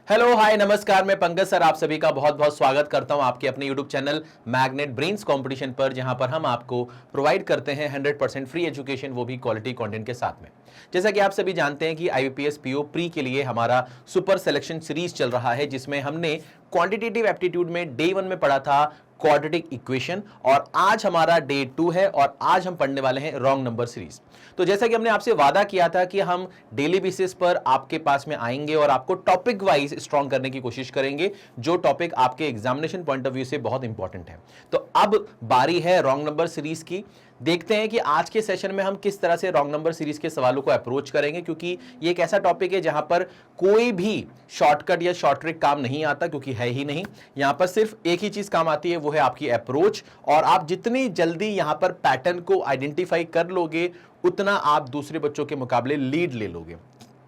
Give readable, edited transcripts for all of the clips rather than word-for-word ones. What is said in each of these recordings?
Hello hi नमस्कार, मैं Pankaj sir आप सभी का बहुत बहुत स्वागत करता हूं आपके अपने YouTube channel magnet brains competition पर, जहां पर हम आपको प्रोवाइड करते हैं 100% फ्री एजुकेशन, वो भी क्वालिटी कंटेंट के साथ में। जैसा कि आप सभी जानते हैं कि आईबीपीएस पीओ प्री के लिए हमारा सुपर सिलेक्शन सीरीज चल रहा है, जिसमें हमने क्वांटिटेटिव एप्टीट्यूड में डे 1 में पढ़ा था क्वाड्रेटिक इक्वेशन, और आज हमारा डे 2 है और आज हम पढ़ने वाले हैं रॉन्ग नंबर सीरीज। तो जैसा कि हमने आपसे वादा किया था कि हम डेली बेसिस पर आपके पास में आएंगे और आपको टॉपिक वाइज स्ट्रॉन्ग करने की कोशिश करेंगे, जो टॉपिक आपके एग्जामिनेशन पॉइंट ऑफ व्यू से बहुत इंपॉर्टेंट है। तो अब बारी है रॉन्ग नंबर सीरीज की। देखते हैं कि आज के सेशन में हम किस तरह से रॉन्ग नंबर सीरीज के सवालों को अप्रोच करेंगे, क्योंकि ये एक ऐसा टॉपिक है जहां पर कोई भी शॉर्टकट या शॉर्ट ट्रिक काम नहीं आता, क्योंकि है ही नहीं। यहां पर सिर्फ एक ही चीज काम आती है, वो है आपकी अप्रोच। और आप जितनी जल्दी यहां पर पैटर्न को आइडेंटिफाई कर लोगे, उतना आप दूसरे बच्चों के मुकाबले लीड ले लोगे।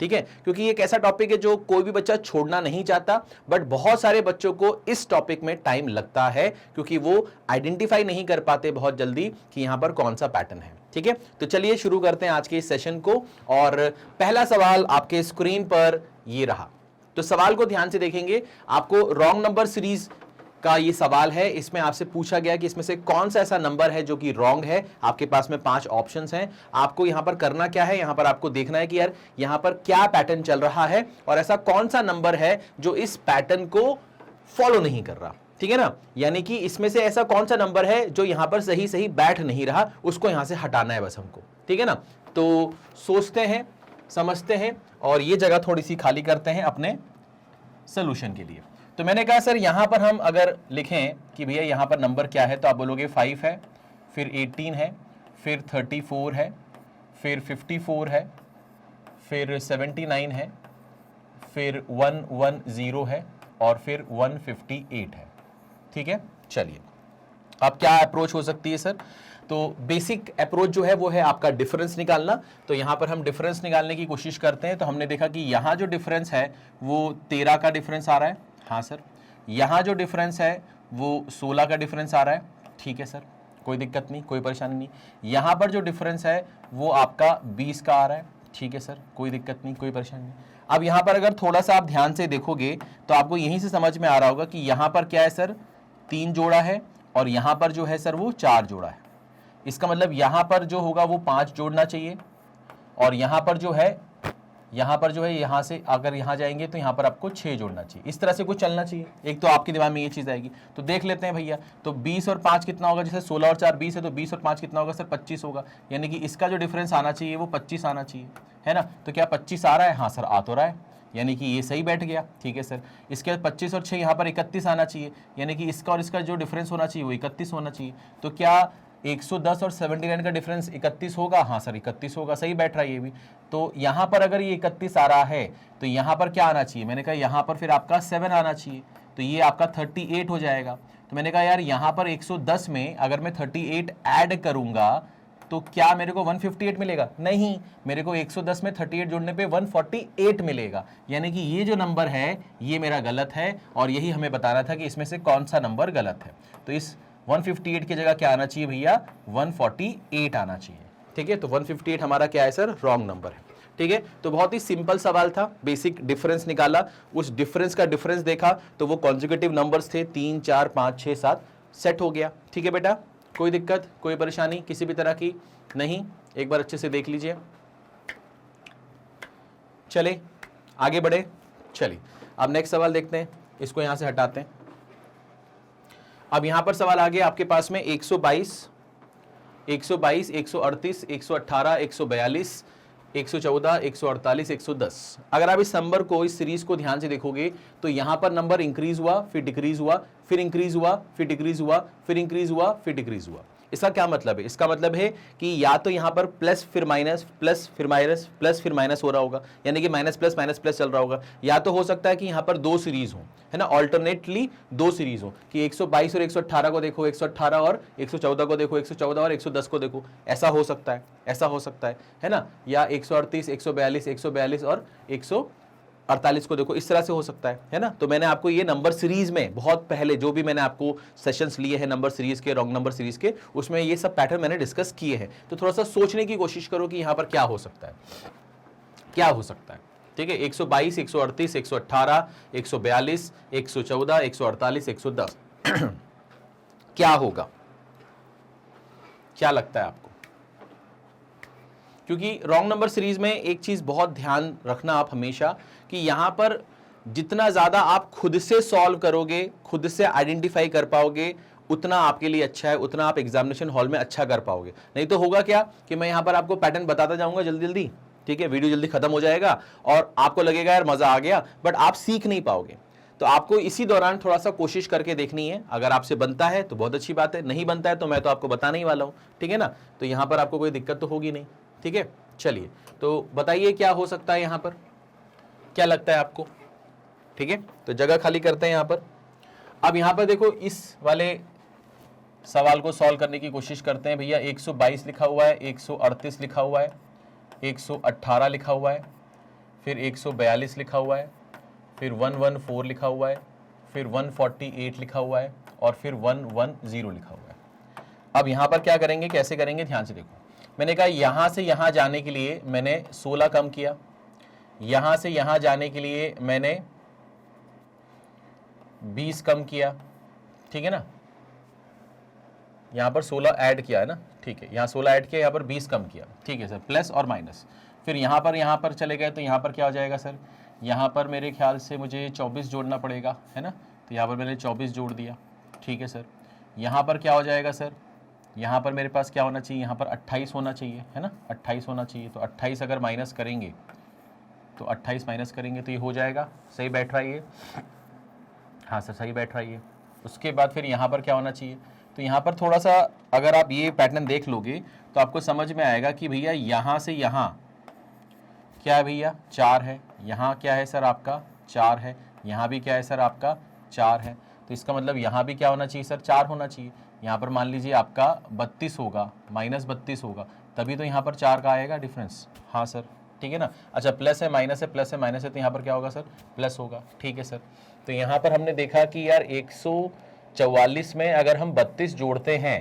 ठीक है, क्योंकि ये एक ऐसा टॉपिक है जो कोई भी बच्चा छोड़ना नहीं चाहता, बट बहुत सारे बच्चों को इस टॉपिक में टाइम लगता है, क्योंकि वो आइडेंटिफाई नहीं कर पाते बहुत जल्दी कि यहां पर कौन सा पैटर्न है। ठीक है, तो चलिए शुरू करते हैं आज के इस सेशन को। और पहला सवाल आपके स्क्रीन पर ये रहा, तो सवाल को ध्यान से देखेंगे। आपको रॉन्ग नंबर सीरीज का ये सवाल है, इसमें आपसे पूछा गया कि इसमें से कौन सा ऐसा नंबर है जो कि रॉन्ग है। आपके पास में 5 ऑप्शंस हैं। आपको यहां पर करना क्या है, यहां पर आपको देखना है कि यार यहां पर क्या पैटर्न चल रहा है और ऐसा कौन सा नंबर है जो इस पैटर्न को फॉलो नहीं कर रहा। ठीक है ना, यानी कि इसमें से ऐसा कौन सा नंबर है जो यहां पर सही सही बैठ नहीं रहा, उसको यहां से हटाना है बस हमको। ठीक है ना, तो सोचते हैं, समझते हैं और ये जगह थोड़ी सी खाली करते हैं अपने सोल्यूशन के लिए। तो मैंने कहा सर यहां पर हम अगर लिखें कि भैया यहां पर नंबर क्या है, तो आप बोलोगे 5 है, फिर 18 है, फिर 34 है, फिर 54 है, फिर 79 है, फिर 110 है और फिर 158 है। ठीक है, चलिए अब क्या अप्रोच हो सकती है सर? तो बेसिक अप्रोच जो है वो है आपका डिफरेंस निकालना। तो यहां पर हम डिफरेंस निकालने की कोशिश करते हैं। तो हमने देखा कि यहां जो डिफरेंस है वो 13 का डिफरेंस आ रहा है। हाँ सर, यहाँ जो डिफरेंस है वो 16 का डिफरेंस आ रहा है। ठीक है सर, कोई दिक्कत नहीं, कोई परेशानी नहीं। यहाँ पर जो डिफरेंस है वो आपका 20 का आ रहा है। ठीक है सर, कोई दिक्कत नहीं, कोई परेशानी नहीं। अब यहाँ पर अगर थोड़ा सा आप ध्यान से देखोगे तो आपको यहीं से समझ में आ रहा होगा कि यहाँ पर क्या है सर, 3 जोड़ा है और यहाँ पर जो है सर वो 4 जोड़ा है। इसका मतलब यहाँ पर जो होगा वो 5 जोड़ना चाहिए और यहाँ पर जो है यहाँ से अगर यहाँ जाएंगे तो यहाँ पर आपको 6 जोड़ना चाहिए। इस तरह से कुछ चलना चाहिए। एक तो आपके दिमाग में ये चीज़ आएगी। तो देख लेते हैं भैया, तो 20 और 5 कितना होगा? जैसे 16 और 4 20 है, तो 20 और 5 कितना होगा सर? 25 होगा। यानी कि इसका जो डिफरेंस आना चाहिए वो 25 आना चाहिए, है ना। तो क्या 25 आ रहा है? हाँ सर, आ तो रहा है, यानी कि ये सही बैठ गया। ठीक है सर, इसके बाद 25 और 6 यहाँ पर 31 आना चाहिए, यानी कि इसका और इसका जो डिफरेंस होना चाहिए वो 31 होना चाहिए। तो क्या 110 और 79 का डिफरेंस 31 होगा? हाँ सर, 31 होगा, सही बैठ रहा है ये भी। तो यहां पर अगर ये 31 आ रहा है तो यहां पर क्या आना चाहिए? मैंने कहा यहां पर फिर आपका 7 आना चाहिए, तो ये आपका 38 हो जाएगा। तो मैंने कहा यार यहां पर 110 में अगर मैं 38 ऐड करूंगा तो क्या मेरे को 158 मिलेगा? नहीं, मेरे को 110 में 38 जोड़ने पे 148 मिलेगा। यानी कि ये जो नंबर है ये मेरा गलत है और यही हमें बताना था कि इसमें से कौन सा नंबर गलत है। तो इस 158 की जगह क्या आना चाहिए भैया? 148 आना चाहिए। ठीक है, तो 158 हमारा क्या है सर? रॉन्ग नंबर है। ठीक है, तो बहुत ही सिंपल सवाल था। बेसिक डिफरेंस निकाला, उस डिफरेंस का डिफरेंस देखा तो वो कॉन्जिक्यूटिव नंबर्स थे, 3 4 5 6 7, सेट हो गया। ठीक है बेटा, कोई दिक्कत, कोई परेशानी किसी भी तरह की नहीं? एक बार अच्छे से देख लीजिए। चले आगे बढ़े, चलिए अब नेक्स्ट सवाल देखते हैं। इसको यहां से हटाते हैं। अब यहां पर सवाल आ गया आपके पास में 122, 138, 118, 142, 114, 148, 110। अगर आप इस नंबर को, इस सीरीज को ध्यान से देखोगे तो यहां पर नंबर इंक्रीज हुआ, फिर डिक्रीज हुआ, फिर इंक्रीज हुआ, फिर डिक्रीज हुआ, फिर इंक्रीज हुआ, फिर डिक्रीज हुआ। इसका क्या मतलब है? इसका मतलब है कि या तो यहां पर प्लस फिर माइनस, प्लस फिर माइनस, प्लस फिर माइनस हो रहा होगा, यानी कि माइनस प्लस चल रहा होगा। या तो हो सकता है कि यहां पर 2 सीरीज हो, है ना, ऑल्टरनेटली 2 सीरीज हो कि 122 और 118 को देखो, 118 और 114 को देखो, 114 और 110 को देखो। ऐसा हो सकता है, ऐसा हो सकता है ना। या 138, 142, 142 और 148 को देखो, इस तरह से हो सकता है ना। तो मैंने आपको ये नंबर सीरीज में बहुत पहले जो भी मैंने आपको सेशंस लिए हैं नंबर सीरीज के, रॉन्ग नंबर सीरीज के, उसमें ये सब पैटर्न मैंने डिस्कस किए हैं। तो थोड़ा सा सोचने की कोशिश करो कि यहां पर क्या हो सकता है, क्या हो सकता है। ठीक है, 122, 138, 118, 142, 114, 148, 110 क्या होगा, क्या लगता है आपको? क्योंकि रॉन्ग नंबर सीरीज में एक चीज बहुत ध्यान रखना आप हमेशा, कि यहां पर जितना ज्यादा आप खुद से सॉल्व करोगे, खुद से आइडेंटिफाई कर पाओगे, उतना आपके लिए अच्छा है, उतना आप एग्जामिनेशन हॉल में अच्छा कर पाओगे। नहीं तो होगा क्या कि मैं यहां पर आपको पैटर्न बताता जाऊंगा जल्दी जल्दी, ठीक है, वीडियो जल्दी खत्म हो जाएगा और आपको लगेगा यार मजा आ गया, बट आप सीख नहीं पाओगे। तो आपको इसी दौरान थोड़ा सा कोशिश करके देखनी है। अगर आपसे बनता है तो बहुत अच्छी बात है, नहीं बनता है तो मैं तो आपको बताने ही वाला हूं, ठीक है ना। तो यहां पर आपको कोई दिक्कत तो होगी नहीं, ठीक है। चलिए, तो बताइए क्या हो सकता है यहां पर, क्या लगता है आपको? ठीक है, तो जगह खाली करते हैं यहां पर। अब यहां पर देखो, इस वाले सवाल को सॉल्व करने की कोशिश करते हैं। भैया 122 लिखा हुआ है, 138 लिखा हुआ है, 118 लिखा हुआ है, फिर 142 लिखा हुआ है, फिर 114 लिखा हुआ है, फिर 148 लिखा हुआ है और फिर 110 लिखा हुआ है। अब यहां पर क्या करेंगे, कैसे करेंगे, ध्यान से देखो। मैंने कहा यहां से यहां जाने के लिए मैंने 16 कम किया, यहां से यहां जाने के लिए मैंने 20 कम किया, ठीक है ना। यहां पर 16 ऐड किया है ना, ठीक है, यहां 16 ऐड किया, यहां पर 20 कम किया, ठीक है सर, प्लस और माइनस। फिर यहां पर चले गए तो यहां पर क्या हो जाएगा सर, यहां पर मेरे ख्याल से मुझे 24 जोड़ना पड़ेगा, है ना। तो यहां पर मैंने 24 जोड़ दिया, ठीक है सर। यहां पर क्या हो जाएगा सर, यहां पर मेरे पास क्या होना चाहिए, यहां पर 28 होना चाहिए, है ना, 28 होना चाहिए। तो 28 अगर माइनस करेंगे तो 28 माइनस करेंगे तो ये हो जाएगा, सही बैठ रहा है ये, हाँ सर सही बैठ रहा है ये। उसके बाद फिर यहाँ पर क्या होना चाहिए, तो यहाँ पर थोड़ा सा अगर आप ये पैटर्न देख लोगे तो आपको समझ में आएगा कि भैया यहाँ से यहाँ क्या है भैया, 4 है, यहाँ क्या है सर आपका 4 है, यहाँ भी क्या है सर आपका 4 है। तो इसका मतलब यहाँ भी क्या होना चाहिए सर, 4 होना चाहिए। यहाँ पर मान लीजिए आपका 32 होगा, -32 होगा, तभी तो यहाँ पर 4 का आएगा डिफरेंस, हाँ सर, ठीक है ना। अच्छा, प्लस है माइनस है, प्लस है माइनस है, तो यहाँ पर क्या होगा सर, प्लस होगा, ठीक है सर। तो यहाँ पर हमने देखा कि यार 144 में अगर हम 32 जोड़ते हैं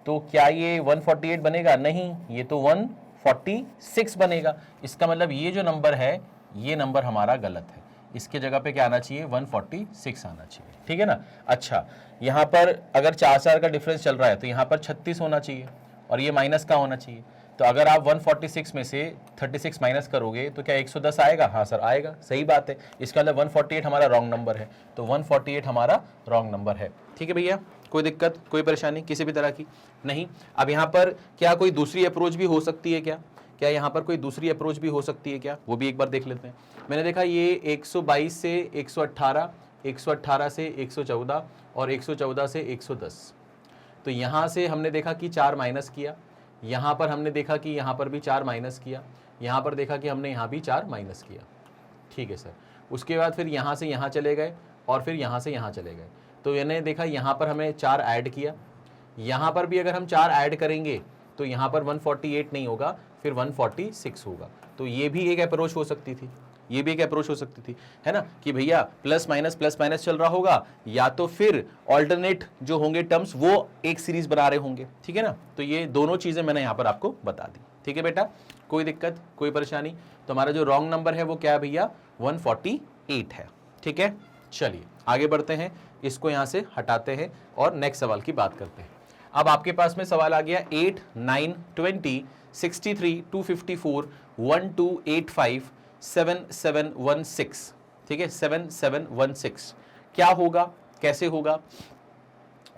तो क्या ये 148 बनेगा, नहीं, ये तो 146 बनेगा। इसका मतलब ये जो नंबर है, ये नंबर हमारा गलत है, इसके जगह पे क्या आना चाहिए, 146 आना चाहिए, ठीक है ना। अच्छा, यहाँ पर अगर 4 का डिफरेंस चल रहा है तो यहाँ पर 36 होना चाहिए और ये माइनस का होना चाहिए। तो अगर आप 146 में से 36 माइनस करोगे तो क्या 110 आएगा, हाँ सर आएगा, सही बात है। इसका मतलब 148 हमारा रॉन्ग नंबर है, तो 148 हमारा रॉन्ग नंबर है, ठीक है भैया। कोई दिक्कत, कोई परेशानी किसी भी तरह की नहीं। अब यहाँ पर क्या कोई दूसरी अप्रोच भी हो सकती है, क्या यहाँ पर कोई दूसरी अप्रोच भी हो सकती है क्या, वो भी एक बार देख लेते हैं। मैंने देखा ये 122 से 118, 118 से 114 और 114 से 110, तो यहाँ से हमने देखा कि 4 माइनस किया, यहाँ पर हमने देखा कि यहाँ पर भी 4 माइनस किया, यहाँ पर देखा कि हमने यहाँ भी 4 माइनस किया, ठीक है सर। उसके बाद फिर यहाँ से यहाँ चले गए और फिर यहाँ से यहाँ चले गए, तो मैंने देखा यहाँ पर हमें 4 ऐड किया, यहाँ पर भी अगर हम 4 ऐड करेंगे तो यहाँ पर 148 नहीं होगा, फिर 146 होगा। तो ये भी एक अप्रोच हो सकती थी, ये भी एक अप्रोच हो सकती थी, है ना, कि भैया प्लस माइनस चल रहा होगा, या तो फिर ऑल्टरनेट जो होंगे टर्म्स वो एक सीरीज बना रहे होंगे, ठीक है ना। तो ये दोनों चीजें मैंने यहाँ पर आपको बता दी, ठीक है बेटा, कोई दिक्कत, कोई परेशानी। तो हमारा जो रॉन्ग नंबर है वो क्या है भैया, 148 है, ठीक है। चलिए आगे बढ़ते हैं, इसको यहाँ से हटाते हैं और नेक्स्ट सवाल की बात करते हैं। अब आपके पास में सवाल आ गया 8, 9, 20, 63, 254, 1285, 7716, ठीक है, 7716 क्या होगा, कैसे होगा,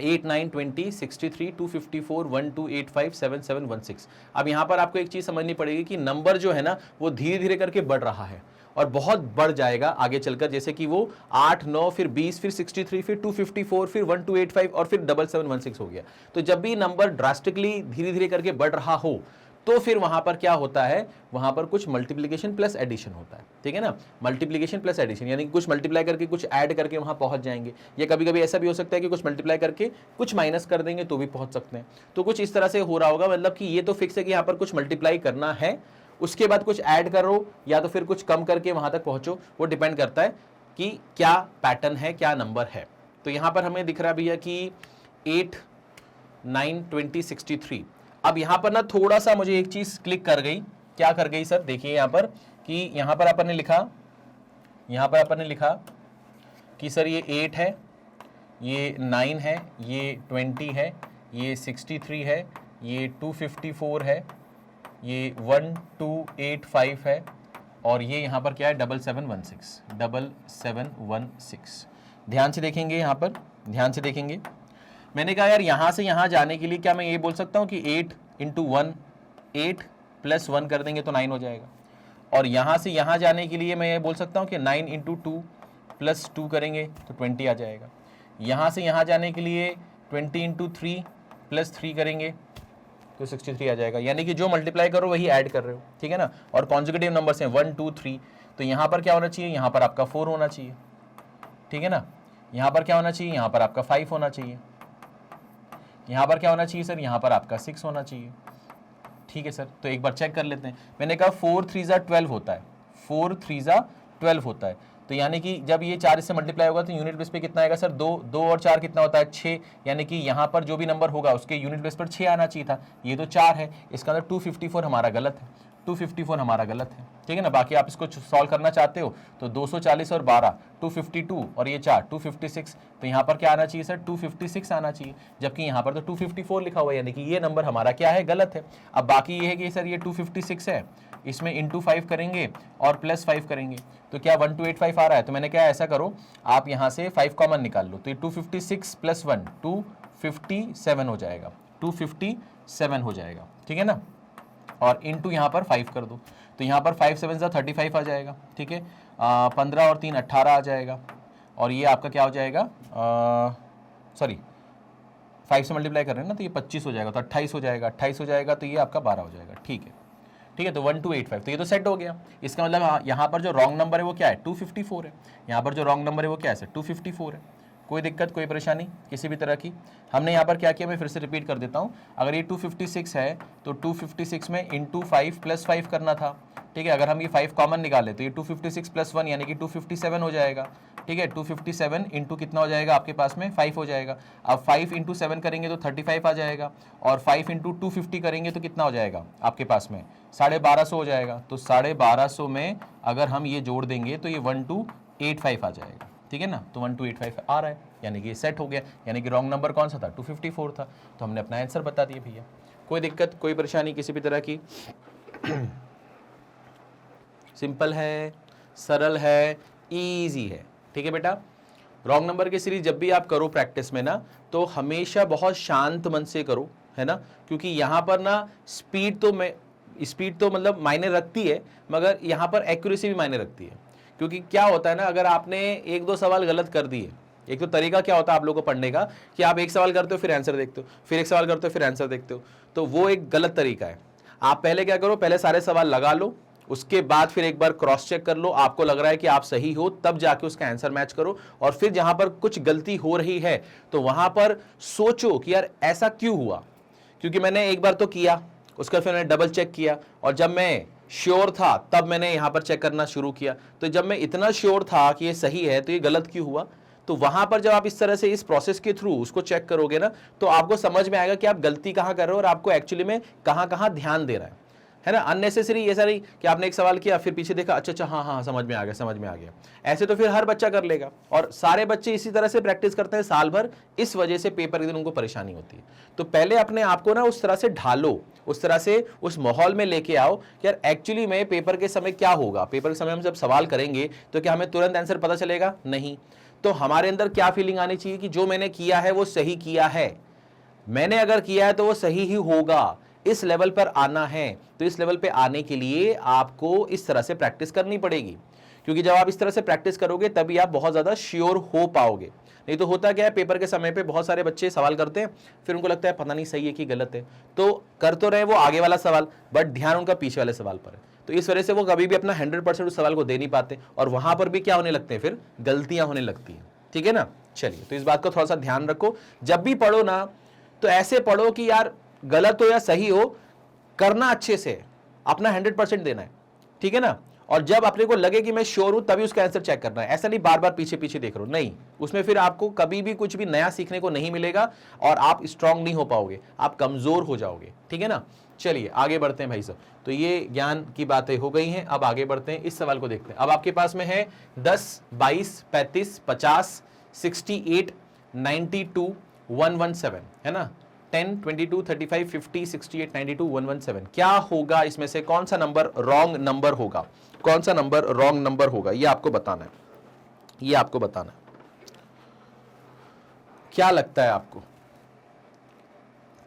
8, 9, 20, 63, 254, 1285, 7716। अब यहां पर आपको एक चीज समझनी पड़ेगी कि नंबर जो है ना वो धीरे धीरे करके बढ़ रहा है और बहुत बढ़ जाएगा आगे चलकर, जैसे कि वो 8, 9, फिर 20, फिर 63, फिर 254, फिर 1285 और फिर 7716 हो गया। तो जब भी नंबर ड्रास्टिकली धीरे धीरे करके बढ़ रहा हो तो फिर वहां पर क्या होता है, वहां पर कुछ मल्टीप्लिकेशन प्लस एडिशन होता है, ठीक है ना। मल्टीप्लिकेशन प्लस एडिशन यानी कि कुछ मल्टीप्लाई करके कुछ ऐड करके वहां पहुंच जाएंगे, या कभी कभी ऐसा भी हो सकता है कि कुछ मल्टीप्लाई करके कुछ माइनस कर देंगे तो भी पहुंच सकते हैं। तो कुछ इस तरह से हो रहा होगा, मतलब कि ये तो फिक्स है कि यहाँ पर कुछ मल्टीप्लाई करना है, उसके बाद कुछ ऐड करो या तो फिर कुछ कम करके वहां तक पहुंचो, वो डिपेंड करता है कि क्या पैटर्न है, क्या नंबर है। तो यहां पर हमें दिख रहा भैया कि 8, 9, 20, 63। अब यहां पर ना थोड़ा सा मुझे एक चीज क्लिक कर गई, क्या कर गई सर, देखिए यहां पर कि यहां पर अपन ने लिखा कि सर ये 8 है, ये 9 है, ये 20 है, ये 63 है, ये 254 है, ये 1285 है, और ये यहाँ पर क्या है 7716। ध्यान से देखेंगे, यहाँ पर ध्यान से देखेंगे। मैंने कहा यार यहाँ से यहाँ जाने के लिए क्या मैं ये बोल सकता हूँ कि 8 × 1, 8 + 1 कर देंगे तो 9 हो जाएगा। और यहाँ से यहाँ जाने के लिए मैं ये बोल सकता हूँ कि 9 × 2 + 2 करेंगे तो 20 आ जाएगा। यहाँ से यहाँ जाने के लिए 20 × 3 + 3 करेंगे तो 63 आ जाएगा। यानी कि जो मल्टीप्लाई करो वही ऐड कर रहे हो, ठीक है ना। और कॉन्जुगेटिव नंबर्स हैं 1 2 3, तो यहाँ पर क्या होना चाहिए, यहाँ पर आपका 4 होना चाहिए, ठीक है ना। यहाँ पर क्या होना चाहिए, यहाँ पर आपका 5 होना चाहिए। यहाँ पर क्या होना चाहिए सर, यहाँ पर आपका 6 होना चाहिए, ठीक है सर। तो एक बार चेक कर लेते हैं। मैंने कहा 4 3 12 होता है, 4 3 12 होता है। तो यानी कि जब ये 4 इससे मल्टीप्लाई होगा तो यूनिट बेस पे कितना आएगा सर, 2 2 और 4 कितना होता है 6। यानी कि यहाँ पर जो भी नंबर होगा उसके यूनिट बेस पर 6 आना चाहिए था, ये तो 4 है। इसका मतलब 254 हमारा गलत है, 254 हमारा गलत है, ठीक है ना। बाकी आप इसको सॉल्व करना चाहते हो तो 240 और 12 252 और ये 4 256, तो यहाँ पर क्या आना चाहिए सर 256 आना चाहिए, जबकि यहाँ पर तो 254 लिखा हुआ है, यानी कि ये नंबर हमारा क्या है, गलत है। अब बाकी ये है कि सर ये 256 है, इसमें इंटू 5 करेंगे और +5 करेंगे तो क्या 1285 आ रहा है। तो मैंने क्या, ऐसा करो आप यहाँ से 5 कॉमन निकाल लो, तो ये 256 + 1 257 हो जाएगा, 257 हो जाएगा, ठीक है ना। और इंटू यहाँ पर 5 कर दो, तो यहाँ पर 5 7 35 आ जाएगा, ठीक है। 15 और 3 18 आ जाएगा, और ये आपका क्या हो जाएगा, सॉरी 5 से मल्टीप्लाई कर रहे हैं ना, तो ये 25 हो जाएगा, तो 28 हो जाएगा, 28 हो जाएगा, तो ये आपका 12 हो जाएगा, ठीक है, ठीक है। तो 1285, तो ये तो सेट हो गया। इसका मतलब यहाँ पर जो रॉन्ग नंबर है वो क्या है, 254 है। यहाँ पर जो रॉन्ग नंबर है वो क्या है सर, 254 है। कोई दिक्कत, कोई परेशानी किसी भी तरह की। हमने यहाँ पर क्या किया, मैं फिर से रिपीट कर देता हूँ। अगर ये 256 है तो 256 में इंटू 5 + 5 करना था, ठीक है। अगर हम ये 5 कॉमन निकालें तो ये 256 + 1 यानी कि 257 हो जाएगा, ठीक है। 257 इंटू कितना हो जाएगा आपके पास में 5 हो जाएगा। अब 5 × 7 करेंगे तो 35 आ जाएगा, और 5 × 250 करेंगे तो कितना हो जाएगा आपके पास में 1250 हो जाएगा। तो 1250 में अगर हम ये जोड़ देंगे तो ये 1285 आ जाएगा, ठीक है ना। तो 1285 आ रहा है, यानी कि सेट हो गया। यानी कि रॉन्ग नंबर कौन सा था, 254 था। तो हमने अपना आंसर बता दिया भैया। कोई दिक्कत, कोई परेशानी किसी भी तरह की। सिंपल है, सरल है, इजी है, ठीक है बेटा। रॉन्ग नंबर की सीरीज जब भी आप करो प्रैक्टिस में ना, तो हमेशा बहुत शांत मन से करो, है ना। क्योंकि यहाँ पर ना स्पीड तो मतलब मायने रखती है, मगर यहाँ पर एक्यूरेसी भी मायने रखती है। क्योंकि क्या होता है ना, अगर आपने 1-2 सवाल गलत कर दिए, एक तो तरीका क्या होता है आप लोगों को पढ़ने का कि आप एक सवाल करते हो फिर आंसर देखते हो, फिर एक सवाल करते हो फिर आंसर देखते हो, तो वो एक गलत तरीका है। आप पहले क्या करो, पहले सारे सवाल लगा लो, उसके बाद फिर एक बार क्रॉस चेक कर लो, आपको लग रहा है कि आप सही हो, तब जाके उसका आंसर मैच करो। और फिर जहां पर कुछ गलती हो रही है तो वहां पर सोचो कि यार ऐसा क्यों हुआ, क्योंकि मैंने एक बार तो किया, उसका फिर मैंने डबल चेक किया, और जब मैं श्योर था तब मैंने यहां पर चेक करना शुरू किया। तो जब मैं इतना श्योर था कि ये सही है तो ये गलत क्यों हुआ, तो वहां पर जब आप इस तरह से इस प्रोसेस के थ्रू उसको चेक करोगे ना, तो आपको समझ में आएगा कि आप गलती कहां कर रहे हो और आपको एक्चुअली में कहां कहां ध्यान दे रहा है ना। अननेसेसरी ऐसा नहीं कि आपने एक सवाल किया फिर पीछे देखा, अच्छा हाँ समझ में आ गया। ऐसे तो फिर हर बच्चा कर लेगा, और सारे बच्चे इसी तरह से प्रैक्टिस करते हैं साल भर, इस वजह से पेपर के दिन उनको परेशानी होती है। तो पहले अपने आप को ना उस तरह से ढालो, उस तरह से उस माहौल में लेके आओ कि यार एक्चुअली में पेपर के समय क्या होगा। पेपर के समय हम जब सवाल करेंगे तो क्या हमें तुरंत आंसर पता चलेगा, नहीं। तो हमारे अंदर क्या फीलिंग आनी चाहिए कि जो मैंने किया है वो सही किया है, मैंने अगर किया है तो वो सही ही होगा, इस लेवल पर आना है। तो इस लेवल पे आने के लिए आपको इस तरह से प्रैक्टिस करनी पड़ेगी, क्योंकि जब आप इस तरह से प्रैक्टिस करोगे तभी आप बहुत ज्यादा श्योर हो पाओगे। नहीं तो होता क्या है, पेपर के समय पे बहुत सारे बच्चे सवाल करते हैं, फिर उनको लगता है पता नहीं सही है कि गलत है, तो कर तो रहे वो आगे वाला सवाल, बट ध्यान उनका पीछे वाले सवाल पर है। तो इस वजह से वो कभी भी अपना 100% उस सवाल को दे नहीं पाते, और वहां पर भी क्या होने लगते हैं, फिर गलतियां होने लगती हैं, ठीक है ना। चलिए, तो इस बात को थोड़ा सा ध्यान रखो। जब भी पढ़ो ना तो ऐसे पढ़ो कि यार गलत हो या सही हो, करना अच्छे से, अपना 100% देना है, ठीक है ना। और जब अपने को लगे कि मैं श्योर हूं तभी उसका आंसर चेक करना है। ऐसा नहीं बार बार पीछे पीछे देख रहे हो, नहीं, उसमें फिर आपको कभी भी कुछ भी नया सीखने को नहीं मिलेगा और आप स्ट्रांग नहीं हो पाओगे, आप कमजोर हो जाओगे, ठीक है ना। चलिए आगे बढ़ते हैं भाई साहब। तो ये ज्ञान की बातें हो गई हैं, अब आगे बढ़ते हैं, इस सवाल को देखते हैं। अब आपके पास में है 10, 22, 35, 50, 68, 92, 117, है ना। 10, 22, 35, 50, 68, 92, 117। क्या होगा इसमें से, कौन सा नंबर रॉन्ग नंबर होगा, कौन सा नंबर रॉन्ग नंबर होगा, ये आपको बताना है, ये आपको बताना है। क्या लगता है आपको,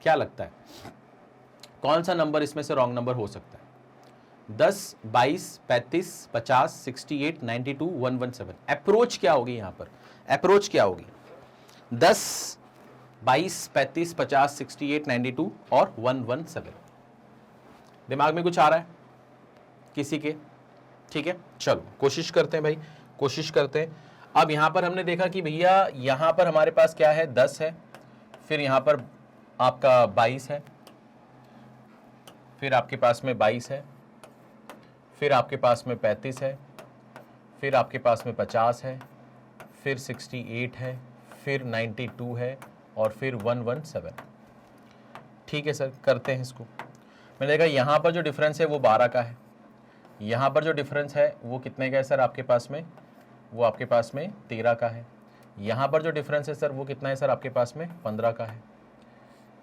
क्या लगता है कौन सा नंबर इसमें से रॉन्ग नंबर हो सकता है? 10, 22, 35, 50, 68, 92, 117। अप्रोच क्या होगी यहां पर, अप्रोच क्या होगी? 10, 22, 35, 50, 68, 92 और 117। दिमाग में कुछ आ रहा है किसी के? ठीक है, चलो कोशिश करते हैं भाई, कोशिश करते हैं। अब यहां पर हमने देखा कि भैया यहां पर हमारे पास क्या है, 10 है, फिर यहां पर आपका 22 है, फिर आपके पास में 22 है, फिर आपके पास में 35 है, फिर आपके पास में 50 है, फिर 68 है, फिर 92 है और फिर 117। ठीक है सर, करते हैं इसको। मैंने देखा यहाँ पर जो डिफरेंस है वो 12 का है, यहाँ पर जो डिफरेंस है वो कितने का है सर आपके पास में, वो आपके पास में 13 का है। यहाँ पर जो डिफरेंस है सर वो कितना है सर आपके पास में 15 का है।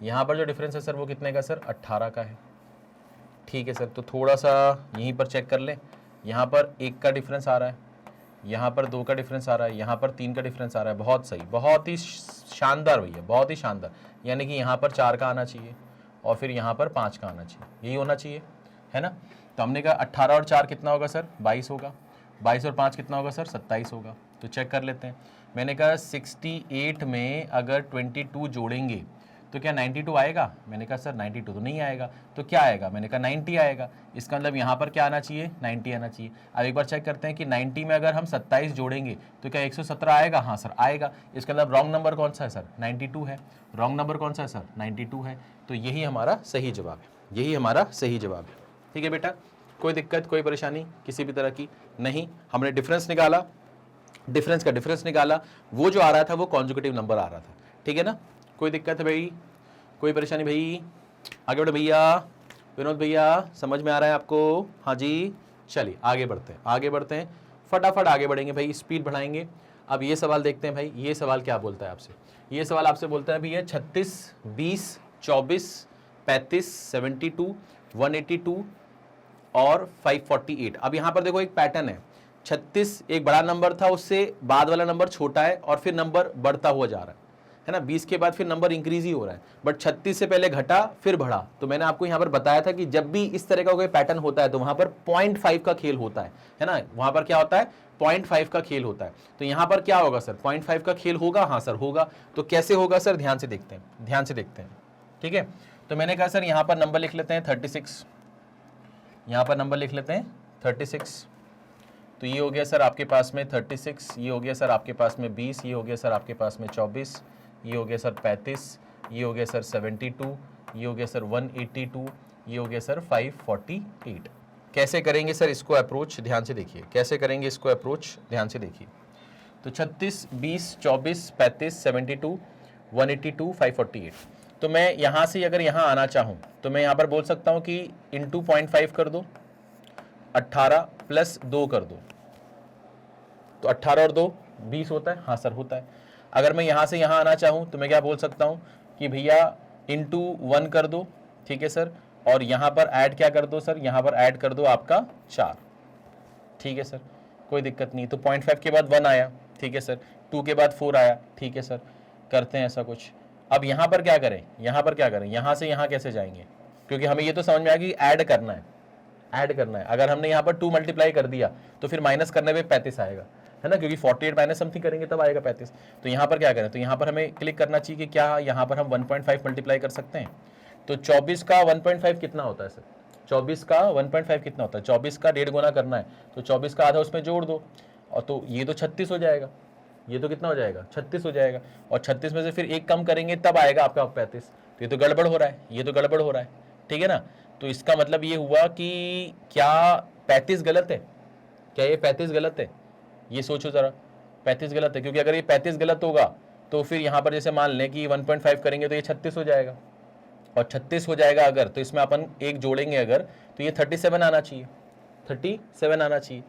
यहाँ पर जो डिफरेंस है सर वो कितने का सर 18 का है। ठीक है सर, तो थोड़ा सा यहीं पर चेक कर लें। यहाँ पर 1 का डिफरेंस आ रहा है, यहाँ पर 2 का डिफरेंस आ रहा है, यहाँ पर 3 का डिफरेंस आ रहा है। बहुत सही, बहुत ही शानदार भैया, बहुत ही शानदार। यानी कि यहाँ पर 4 का आना चाहिए और फिर यहाँ पर 5 का आना चाहिए, यही होना चाहिए, है ना। तो हमने कहा 18 और 4 कितना होगा सर 22 होगा, 22 और 5 कितना होगा सर 27 होगा। तो चेक कर लेते हैं। मैंने कहा 68 में अगर 22 जोड़ेंगे तो क्या 92 आएगा? मैंने कहा सर 92 तो नहीं आएगा, तो क्या आएगा? मैंने कहा 90 आएगा। इसका मतलब यहाँ पर क्या आना चाहिए, 90 आना चाहिए। अब एक बार चेक करते हैं कि 90 में अगर हम 27 जोड़ेंगे तो क्या 117 आएगा? हाँ सर आएगा। इसका मतलब रॉन्ग नंबर कौन सा है सर? 92 है। रॉन्ग नंबर कौन सा है सर? 92 है। तो यही हमारा सही जवाब है, यही हमारा सही जवाब है। ठीक है बेटा, कोई दिक्कत, कोई परेशानी किसी भी तरह की नहीं। हमने डिफरेंस निकाला, डिफरेंस का डिफरेंस निकाला, वो जो आ रहा था वो कॉन्जुगेटिव नंबर आ रहा था। ठीक है ना, कोई दिक्कत है भाई, कोई परेशानी भाई? आगे बढ़ो भैया, विनोद भैया, समझ में आ रहा है आपको? हाँ जी, चलिए आगे बढ़ते हैं, आगे बढ़ते हैं, फटाफट आगे बढ़ेंगे भाई, स्पीड बढ़ाएंगे। अब ये सवाल देखते हैं भाई, ये सवाल क्या बोलता है आपसे? ये सवाल आपसे बोलता है भैया 36, 20, 24, 35, 72, 182 और 548। अब यहाँ पर देखो एक पैटर्न है, 36 एक बड़ा नंबर था, उससे बाद वाला नंबर छोटा है और फिर नंबर बढ़ता हुआ जा रहा है ना। 20 के बाद फिर नंबर इंक्रीज ही हो रहा है, बट 36 से पहले घटा फिर बढ़ा। तो मैंने आपको यहाँ पर बताया था कि जब भी इस तरह का कोई पैटर्न होता है तो वहां पर 0.5 का खेल होता है ना। वहां पर क्या होता है? 0.5 का खेल होता है। तो यहाँ पर क्या होगा सर? 0.5 का खेल होगा? हाँ सर होगा। तो कैसे होगा सर? ध्यान से देखते हैं, ध्यान से देखते हैं। ठीक है, तो मैंने कहा सर यहाँ पर नंबर लिख लेते हैं 36, यहाँ पर नंबर लिख लेते हैं 36। तो ये हो गया सर आपके पास में 36, ये हो गया सर आपके पास में 20, ये हो गया सर आपके पास में 24, ये हो गया सर 35, ये हो गया सर 72, ये हो गया सर 182, ये हो गया सर 548। कैसे करेंगे सर इसको अप्रोच? ध्यान से देखिए, कैसे करेंगे इसको अप्रोच, ध्यान से देखिए। तो 36, 20, 24, 35, 72, 182, 548। तो मैं यहाँ से अगर यहाँ आना चाहूँ तो मैं यहाँ पर बोल सकता हूँ कि इंटू 0.5 कर दो, 18 प्लस 2 कर दो, तो 18 और 2 20 होता है। हाँ सर होता है। अगर मैं यहाँ से यहाँ आना चाहूँ तो मैं क्या बोल सकता हूँ कि भैया इंटू 1 कर दो, ठीक है सर, और यहाँ पर ऐड क्या कर दो सर? यहाँ पर ऐड कर दो आपका 4। ठीक है सर, कोई दिक्कत नहीं। तो 0.5 के बाद 1 आया, ठीक है सर, 2 के बाद 4 आया, ठीक है सर, करते हैं ऐसा कुछ। अब यहाँ पर क्या करें, यहाँ पर क्या करें, यहाँ से यहाँ कैसे जाएंगे? क्योंकि हमें ये तो समझ में आया कि ऐड करना है, ऐड करना है। अगर हमने यहाँ पर 2 मल्टीप्लाई कर दिया तो फिर माइनस करने पे 35 आएगा, है ना, क्योंकि 48 माइनस समथिंग करेंगे तब आएगा 35। तो यहाँ पर क्या करें? तो यहाँ पर हमें क्लिक करना चाहिए कि क्या यहाँ पर हम 1.5 मल्टीप्लाई कर सकते हैं। तो 24 का 1.5 कितना होता है सर? 24 का 1.5 कितना होता है? 24 का 1.5 गुना करना है, तो 24 का आधा उसमें जोड़ दो, और तो ये तो 36 हो जाएगा। ये तो कितना हो जाएगा? 36 हो जाएगा। और 36 में से फिर 1 कम करेंगे तब आएगा आपका 35। तो ये तो गड़बड़ हो रहा है, ये तो गड़बड़ हो रहा है, ठीक है ना। तो इसका मतलब ये हुआ कि क्या 35 गलत है? क्या ये 35 गलत है? ये सोचो ज़रा, 35 गलत है, क्योंकि अगर ये 35 गलत होगा तो फिर यहाँ पर जैसे मान लें कि 1.5 करेंगे तो ये 36 हो जाएगा, और 36 हो जाएगा अगर, तो इसमें अपन एक जोड़ेंगे अगर, तो ये 37 आना चाहिए, 37 आना चाहिए।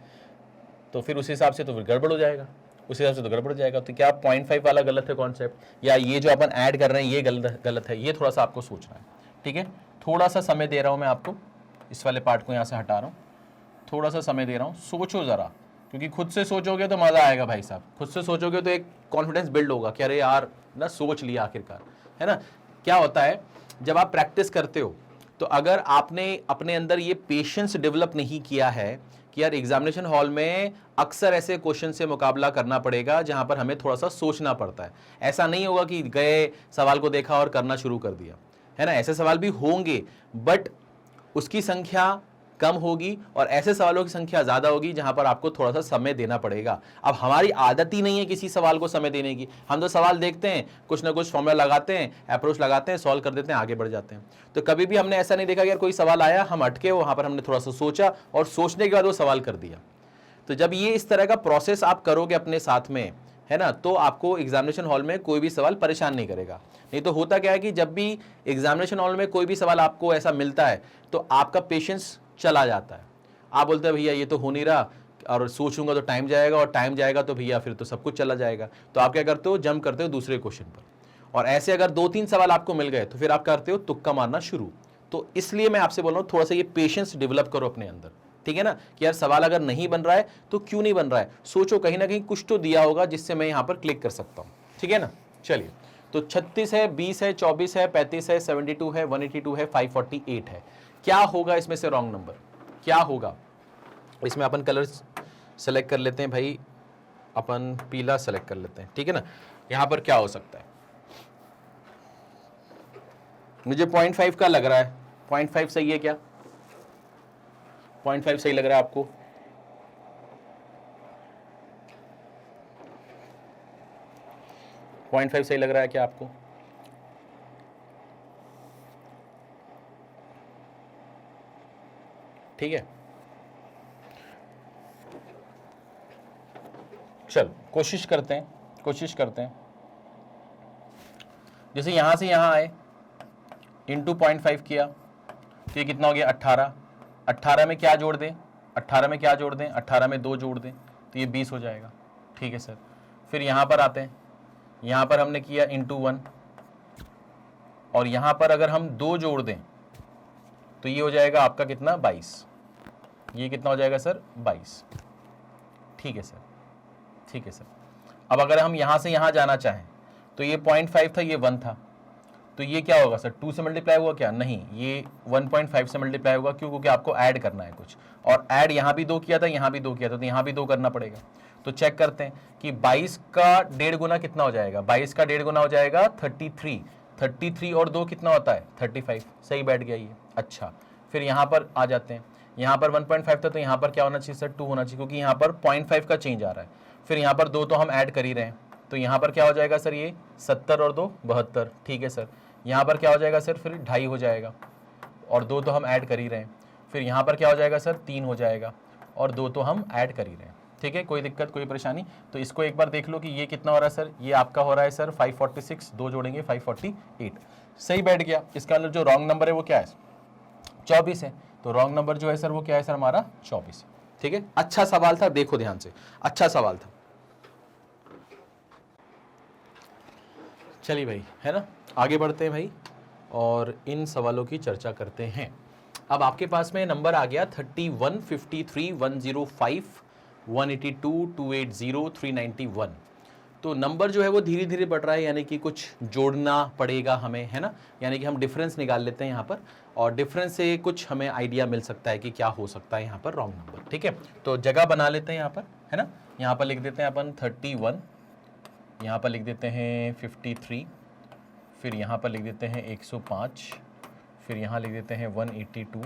तो फिर उस हिसाब से तो फिर गड़बड़ हो जाएगा, उस हिसाब से तो गड़बड़ हो जाएगा। तो क्या 0.5 वाला गलत है कॉन्सेप्ट, या ये जो अपन ऐड कर रहे हैं ये गलत है, ये थोड़ा सा आपको सोचना है। ठीक है, थोड़ा सा समय दे रहा हूं मैं आपको, इस वाले पार्ट को यहाँ से हटा रहा हूँ, थोड़ा सा समय दे रहा हूँ, सोचो ज़रा, क्योंकि खुद से सोचोगे तो मज़ा आएगा भाई साहब, खुद से सोचोगे तो एक कॉन्फिडेंस बिल्ड होगा कि अरे यार ना सोच लिया आखिरकार, है ना। क्या होता है जब आप प्रैक्टिस करते हो, तो अगर आपने अपने अंदर ये पेशेंस डेवलप नहीं किया है कि यार एग्जामिनेशन हॉल में अक्सर ऐसे क्वेश्चन से मुकाबला करना पड़ेगा जहां पर हमें थोड़ा सा सोचना पड़ता है। ऐसा नहीं होगा कि गए, सवाल को देखा और करना शुरू कर दिया, है ना। ऐसे सवाल भी होंगे, बट उसकी संख्या कम होगी और ऐसे सवालों की संख्या ज्यादा होगी जहां पर आपको थोड़ा सा समय देना पड़ेगा। अब हमारी आदत ही नहीं है किसी सवाल को समय देने की, हम तो सवाल देखते हैं, कुछ ना कुछ फॉर्मूला लगाते हैं, अप्रोच लगाते हैं, सॉल्व कर देते हैं, आगे बढ़ जाते हैं। तो कभी भी हमने ऐसा नहीं देखा कि यार कोई सवाल आया, हम अटके, वहां पर हमने थोड़ा सा सोचा और सोचने के बाद वो सवाल कर दिया। तो जब ये इस तरह का प्रोसेस आप करोगे अपने साथ में, है ना, तो आपको एग्जामिनेशन हॉल में कोई भी सवाल परेशान नहीं करेगा। नहीं तो होता क्या है कि जब भी एग्जामिनेशन हॉल में कोई भी सवाल आपको ऐसा मिलता है तो आपका पेशेंस चला जाता है। आप बोलते हैं भैया ये तो हो नहीं रहा, और सोचूंगा तो टाइम जाएगा, और टाइम जाएगा तो भैया फिर तो सब कुछ चला जाएगा। तो आप क्या करते हो, जंप करते हो दूसरे क्वेश्चन पर, और ऐसे अगर 2-3 सवाल आपको मिल गए तो फिर आप करते हो तुक्का मारना शुरू। तो इसलिए मैं आपसे बोल रहा हूं थोड़ा सा ये पेशेंस डेवलप करो अपने अंदर, ठीक है ना, कि यार सवाल अगर नहीं बन रहा है तो क्यों नहीं बन रहा है, सोचो कहीं ना कहीं कुछ तो दिया होगा जिससे मैं यहां पर क्लिक कर सकता हूं। ठीक है ना, चलिए। तो 36 है, 20 है, 24 है, 35 है, 72 है, 182 है, 548 है। क्या होगा इसमें से रॉन्ग नंबर, क्या होगा। इसमें अपन कलर सेलेक्ट कर लेते हैं भाई, अपन पीला सेलेक्ट कर लेते हैं, ठीक है ना। यहां पर क्या हो सकता है, मुझे 0.5 का लग रहा है, 0.5 सही है क्या, 0.5 सही लग रहा है आपको, पॉइंट 5 सही लग रहा है क्या आपको। ठीक है, चल कोशिश करते हैं, कोशिश करते हैं। जैसे यहां से यहां आए, इंटू 0.5 किया तो ये कितना हो गया 18। 18 में क्या जोड़ दें, 18 में क्या जोड़ दें, 18 में 2 जोड़ दें तो ये 20 हो जाएगा। ठीक है सर, फिर यहां पर आते हैं, यहां पर हमने किया इंटू 1, और यहां पर अगर हम 2 जोड़ दें तो ये हो जाएगा आपका कितना 22। ये कितना हो जाएगा सर 22। ठीक है सर, ठीक है सर। अब अगर हम यहां से यहां जाना चाहें तो ये 0.5 था, ये 1 था, तो ये क्या होगा सर 2 से मल्टीप्लाई हुआ क्या, नहीं ये 1.5 से मल्टीप्लाई होगा। क्यों, क्योंकि आपको ऐड करना है कुछ, और ऐड यहां भी 2 किया था, यहां भी 2 किया था, तो यहां भी 2 करना पड़ेगा। तो चेक करते हैं कि 22 का 1.5 गुना कितना हो जाएगा, 22 का 1.5 गुना हो जाएगा 33। 33 और 2 कितना होता है 35। सही बैठ गया ये। अच्छा, फिर यहां पर आ जाते हैं, यहां पर 1.5 था तो यहां पर क्या होना चाहिए सर 2 होना चाहिए, क्योंकि यहां पर 0.5 का चेंज आ रहा है। फिर यहां पर 2 तो हम ऐड कर ही रहे हैं, तो यहां पर क्या हो जाएगा सर ये 70 और 2 72। ठीक है सर, यहाँ पर क्या हो जाएगा सर फिर 2.5 हो जाएगा, और 2 तो हम ऐड कर ही रहे हैं। फिर यहाँ पर क्या हो जाएगा सर 3 हो जाएगा, और 2 तो हम ऐड कर ही रहे हैं। ठीक है, कोई दिक्कत कोई परेशानी। तो इसको एक बार देख लो कि ये कितना हो रहा है सर, ये आपका हो रहा है सर 546, 2 जोड़ेंगे 548। सही बैठ गया। इसका अंदर जो रॉन्ग नंबर है वो क्या है 24 है, तो रॉन्ग नंबर जो है सर वो क्या है सर हमारा 24। ठीक है, अच्छा सवाल था, देखो ध्यान से, अच्छा सवाल था। चलिए भाई, है ना, आगे बढ़ते हैं भाई और इन सवालों की चर्चा करते हैं। अब आपके पास में नंबर आ गया 31, 53, 105, 182, 280, 391। तो नंबर जो है वो धीरे धीरे बढ़ रहा है, यानी कि कुछ जोड़ना पड़ेगा हमें, है ना, यानी कि हम डिफरेंस निकाल लेते हैं यहाँ पर, और डिफरेंस से कुछ हमें आइडिया मिल सकता है कि क्या हो सकता है यहाँ पर रॉन्ग नंबर। ठीक है, तो जगह बना लेते हैं यहाँ पर, है ना। यहाँ पर लिख देते हैं अपन 31, यहाँ पर लिख देते हैं 53, फिर यहाँ पर लिख देते हैं 105, फिर यहाँ लिख देते हैं 182,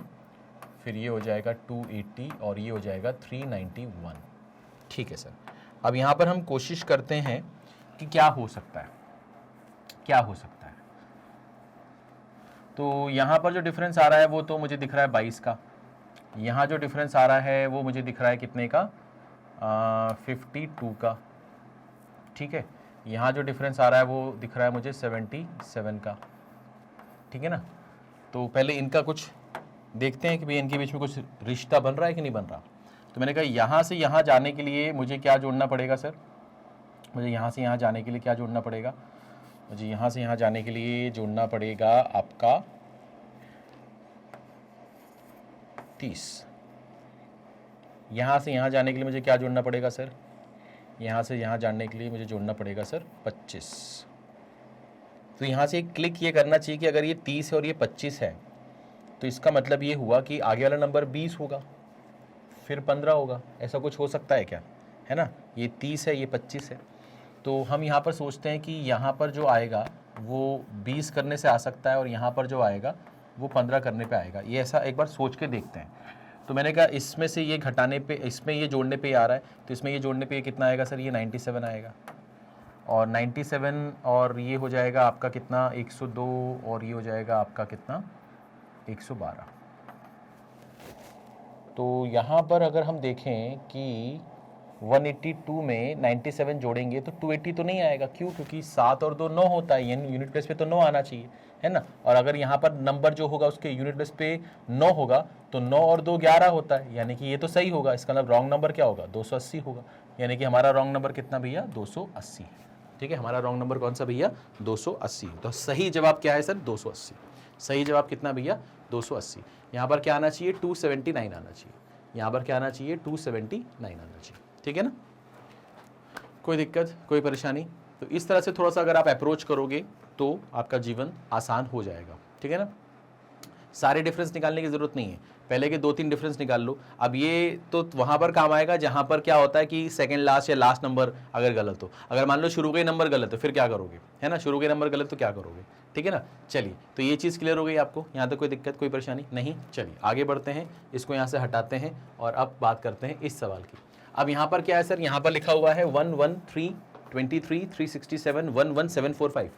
फिर ये हो जाएगा 280, और ये हो जाएगा 391। ठीक है सर, अब यहाँ पर हम कोशिश करते हैं कि क्या हो सकता है, क्या हो सकता है। तो यहाँ पर जो डिफरेंस आ रहा है वो तो मुझे दिख रहा है 22 का, यहाँ जो डिफरेंस आ रहा है वो मुझे दिख रहा है कितने का 52 का। ठीक है, यहाँ जो डिफरेंस आ रहा है वो दिख रहा है मुझे 77 का। ठीक है ना, तो पहले इनका कुछ देखते हैं कि भाई इनके बीच में कुछ रिश्ता बन रहा है कि नहीं बन रहा। तो मैंने कहा यहाँ से यहाँ जाने के लिए मुझे क्या जोड़ना पड़ेगा सर, मुझे यहाँ से यहाँ जाने के लिए क्या जोड़ना पड़ेगा, मुझे यहाँ से यहाँ जाने के लिए जोड़ना पड़ेगा आपका 30। यहाँ से यहाँ जाने के लिए मुझे क्या जोड़ना पड़ेगा सर, यहाँ से यहाँ जाने के लिए मुझे जोड़ना पड़ेगा सर 25। तो यहाँ से एक क्लिक ये करना चाहिए कि अगर ये 30 है और ये 25 है तो इसका मतलब ये हुआ कि आगे वाला नंबर 20 होगा फिर 15 होगा, ऐसा कुछ हो सकता है क्या, है ना। ये 30 है, ये 25 है, तो हम यहाँ पर सोचते हैं कि यहाँ पर जो आएगा वो 20 करने से आ सकता है और यहाँ पर जो आएगा वो 15 करने पे आएगा। ये ऐसा एक बार सोच के देखते हैं। तो मैंने कहा इसमें से ये घटाने पे, इसमें ये जोड़ने पे आ रहा है, तो इसमें ये जोड़ने पे ये कितना आएगा सर, ये 97 आएगा, और 97 और ये हो जाएगा आपका कितना 102, और ये हो जाएगा आपका कितना 112। तो यहाँ पर अगर हम देखें कि 182 में 97 जोड़ेंगे तो 280 तो नहीं आएगा। क्यों? क्योंकि 7 और 2 9 होता है, यानी यूनिट प्लेस पे तो 9 आना चाहिए, है ना। और अगर यहाँ पर नंबर जो होगा उसके यूनिट प्लेस पे 9 होगा तो 9 और 2 11 होता है, यानी कि ये तो सही होगा। इसका मतलब रॉन्ग नंबर क्या होगा, 280 होगा। यानी कि हमारा रॉन्ग नंबर कितना भैया, 280। ठीक है, हमारा रॉन्ग नंबर कौन सा भैया, 280। तो सही जवाब क्या है सर, 280। सही जवाब कितना भैया, 280। यहाँ पर क्या आना चाहिए, 279 आना चाहिए। यहाँ पर क्या आना चाहिए, 279 आना चाहिए। ठीक है ना, कोई दिक्कत, कोई परेशानी। तो इस तरह से थोड़ा सा अगर आप अप्रोच करोगे तो आपका जीवन आसान हो जाएगा। ठीक है ना, सारे डिफरेंस निकालने की जरूरत नहीं है, पहले के 2-3 डिफरेंस निकाल लो। अब ये तो वहां पर काम आएगा जहां पर क्या होता है कि सेकंड लास्ट या लास्ट नंबर अगर गलत हो। अगर मान लो शुरू के नंबर गलत है फिर क्या करोगे, है ना, शुरू के नंबर गलत तो क्या करोगे। ठीक है ना, चलिए तो ये चीज़ क्लियर हो गई आपको, यहाँ तक कोई दिक्कत कोई परेशानी नहीं। चलिए आगे बढ़ते हैं, इसको यहाँ से हटाते हैं और अब बात करते हैं इस सवाल की। अब यहाँ पर क्या है सर, यहाँ पर लिखा हुआ है 113 23 367 11745।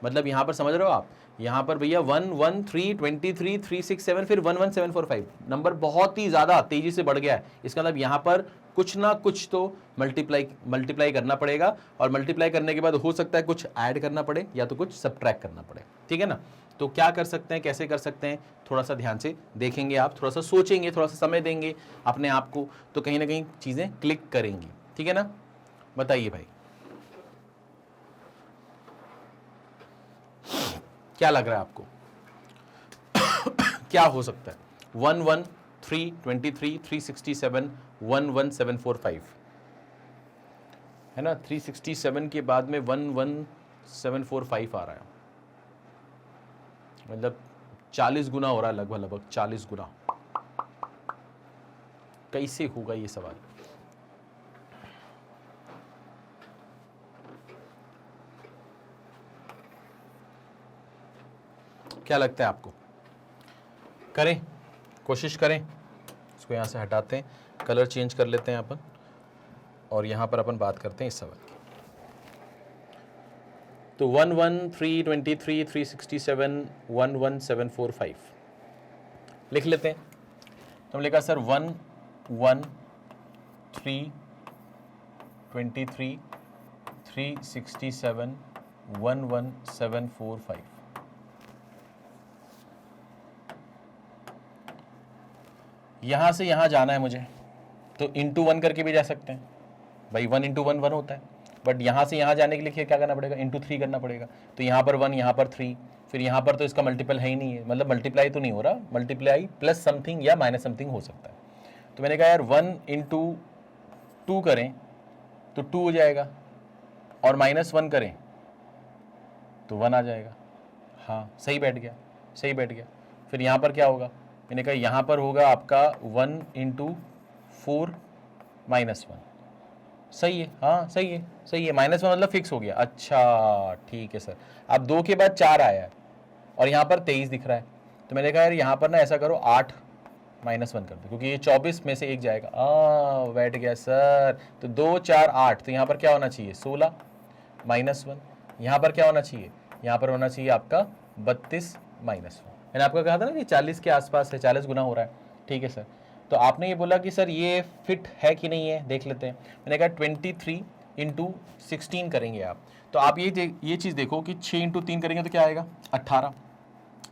मतलब यहाँ पर समझ रहे हो आप, यहाँ पर भैया 113 23 367 फिर 11745 नंबर बहुत ही ज़्यादा तेजी से बढ़ गया है। इसका मतलब यहाँ पर कुछ ना कुछ तो मल्टीप्लाई करना पड़ेगा, और मल्टीप्लाई करने के बाद हो सकता है कुछ ऐड करना पड़े या तो कुछ सब्ट्रैक्ट करना पड़े। ठीक है ना, तो क्या कर सकते हैं, कैसे कर सकते हैं, थोड़ा सा ध्यान से देखेंगे आप, थोड़ा सा सोचेंगे, थोड़ा सा समय देंगे अपने आप को, तो कहीं ना कहीं चीज़ें क्लिक करेंगी। ठीक है ना, बताइए भाई क्या लग रहा है आपको क्या हो सकता है। 113 23 367 11745 है ना, 367 के बाद में 11745 आ रहा है, मतलब 40 गुना हो रहा है, लगभग 40 गुना। कैसे होगा ये सवाल, क्या लगता है आपको, करें, कोशिश करें। इसको यहाँ से हटाते हैं, कलर चेंज कर लेते हैं अपन, और यहाँ पर अपन बात करते हैं इस सवाल की। तो 113 23 367 11745 लिख लेते हैं। तो हम लिखा सर 113 23 367 11745। यहाँ से यहाँ जाना है मुझे, तो इंटू 1 करके भी जा सकते हैं भाई, 1 × 1 1 होता है, बट यहाँ से यहाँ जाने के लिए क्या करना पड़ेगा, इंटू 3 करना पड़ेगा। तो यहाँ पर 1, यहाँ पर 3, फिर यहाँ पर तो इसका मल्टीपल है ही नहीं है, मतलब मल्टीप्लाई तो नहीं हो रहा, मल्टीप्लाई प्लस समथिंग या माइनस समथिंग हो सकता है। तो मैंने कहा यार 1 × 2 करें तो 2 हो जाएगा, और -1 करें तो 1 आ जाएगा। हाँ सही बैठ गया, सही बैठ गया। फिर यहाँ पर क्या होगा, मैंने कहा यहाँ पर होगा आपका 1 × 4 -1। सही है, हाँ सही है, सही है। -1 मतलब फिक्स हो गया। अच्छा ठीक है सर। अब 2 के बाद 4 आया है और यहाँ पर 23 दिख रहा है, तो मैंने कहा यार यहाँ पर ना ऐसा करो 8 -1 कर दो, क्योंकि ये 24 में से एक जाएगा। बैठ गया सर। तो 2 4 8, तो यहाँ पर क्या होना चाहिए 16 -1। यहाँ पर क्या होना चाहिए, यहाँ पर होना चाहिए आपका 32 -1। मैंने आपको कहा था ना कि 40 के आसपास है, 40 गुना हो रहा है। ठीक है सर। तो आपने ये बोला कि सर ये फिट है कि नहीं है, देख लेते हैं। मैंने कहा 23 × 16 करेंगे आप, तो आप ये चीज़ देखो कि 6 × 3 करेंगे तो क्या आएगा 18।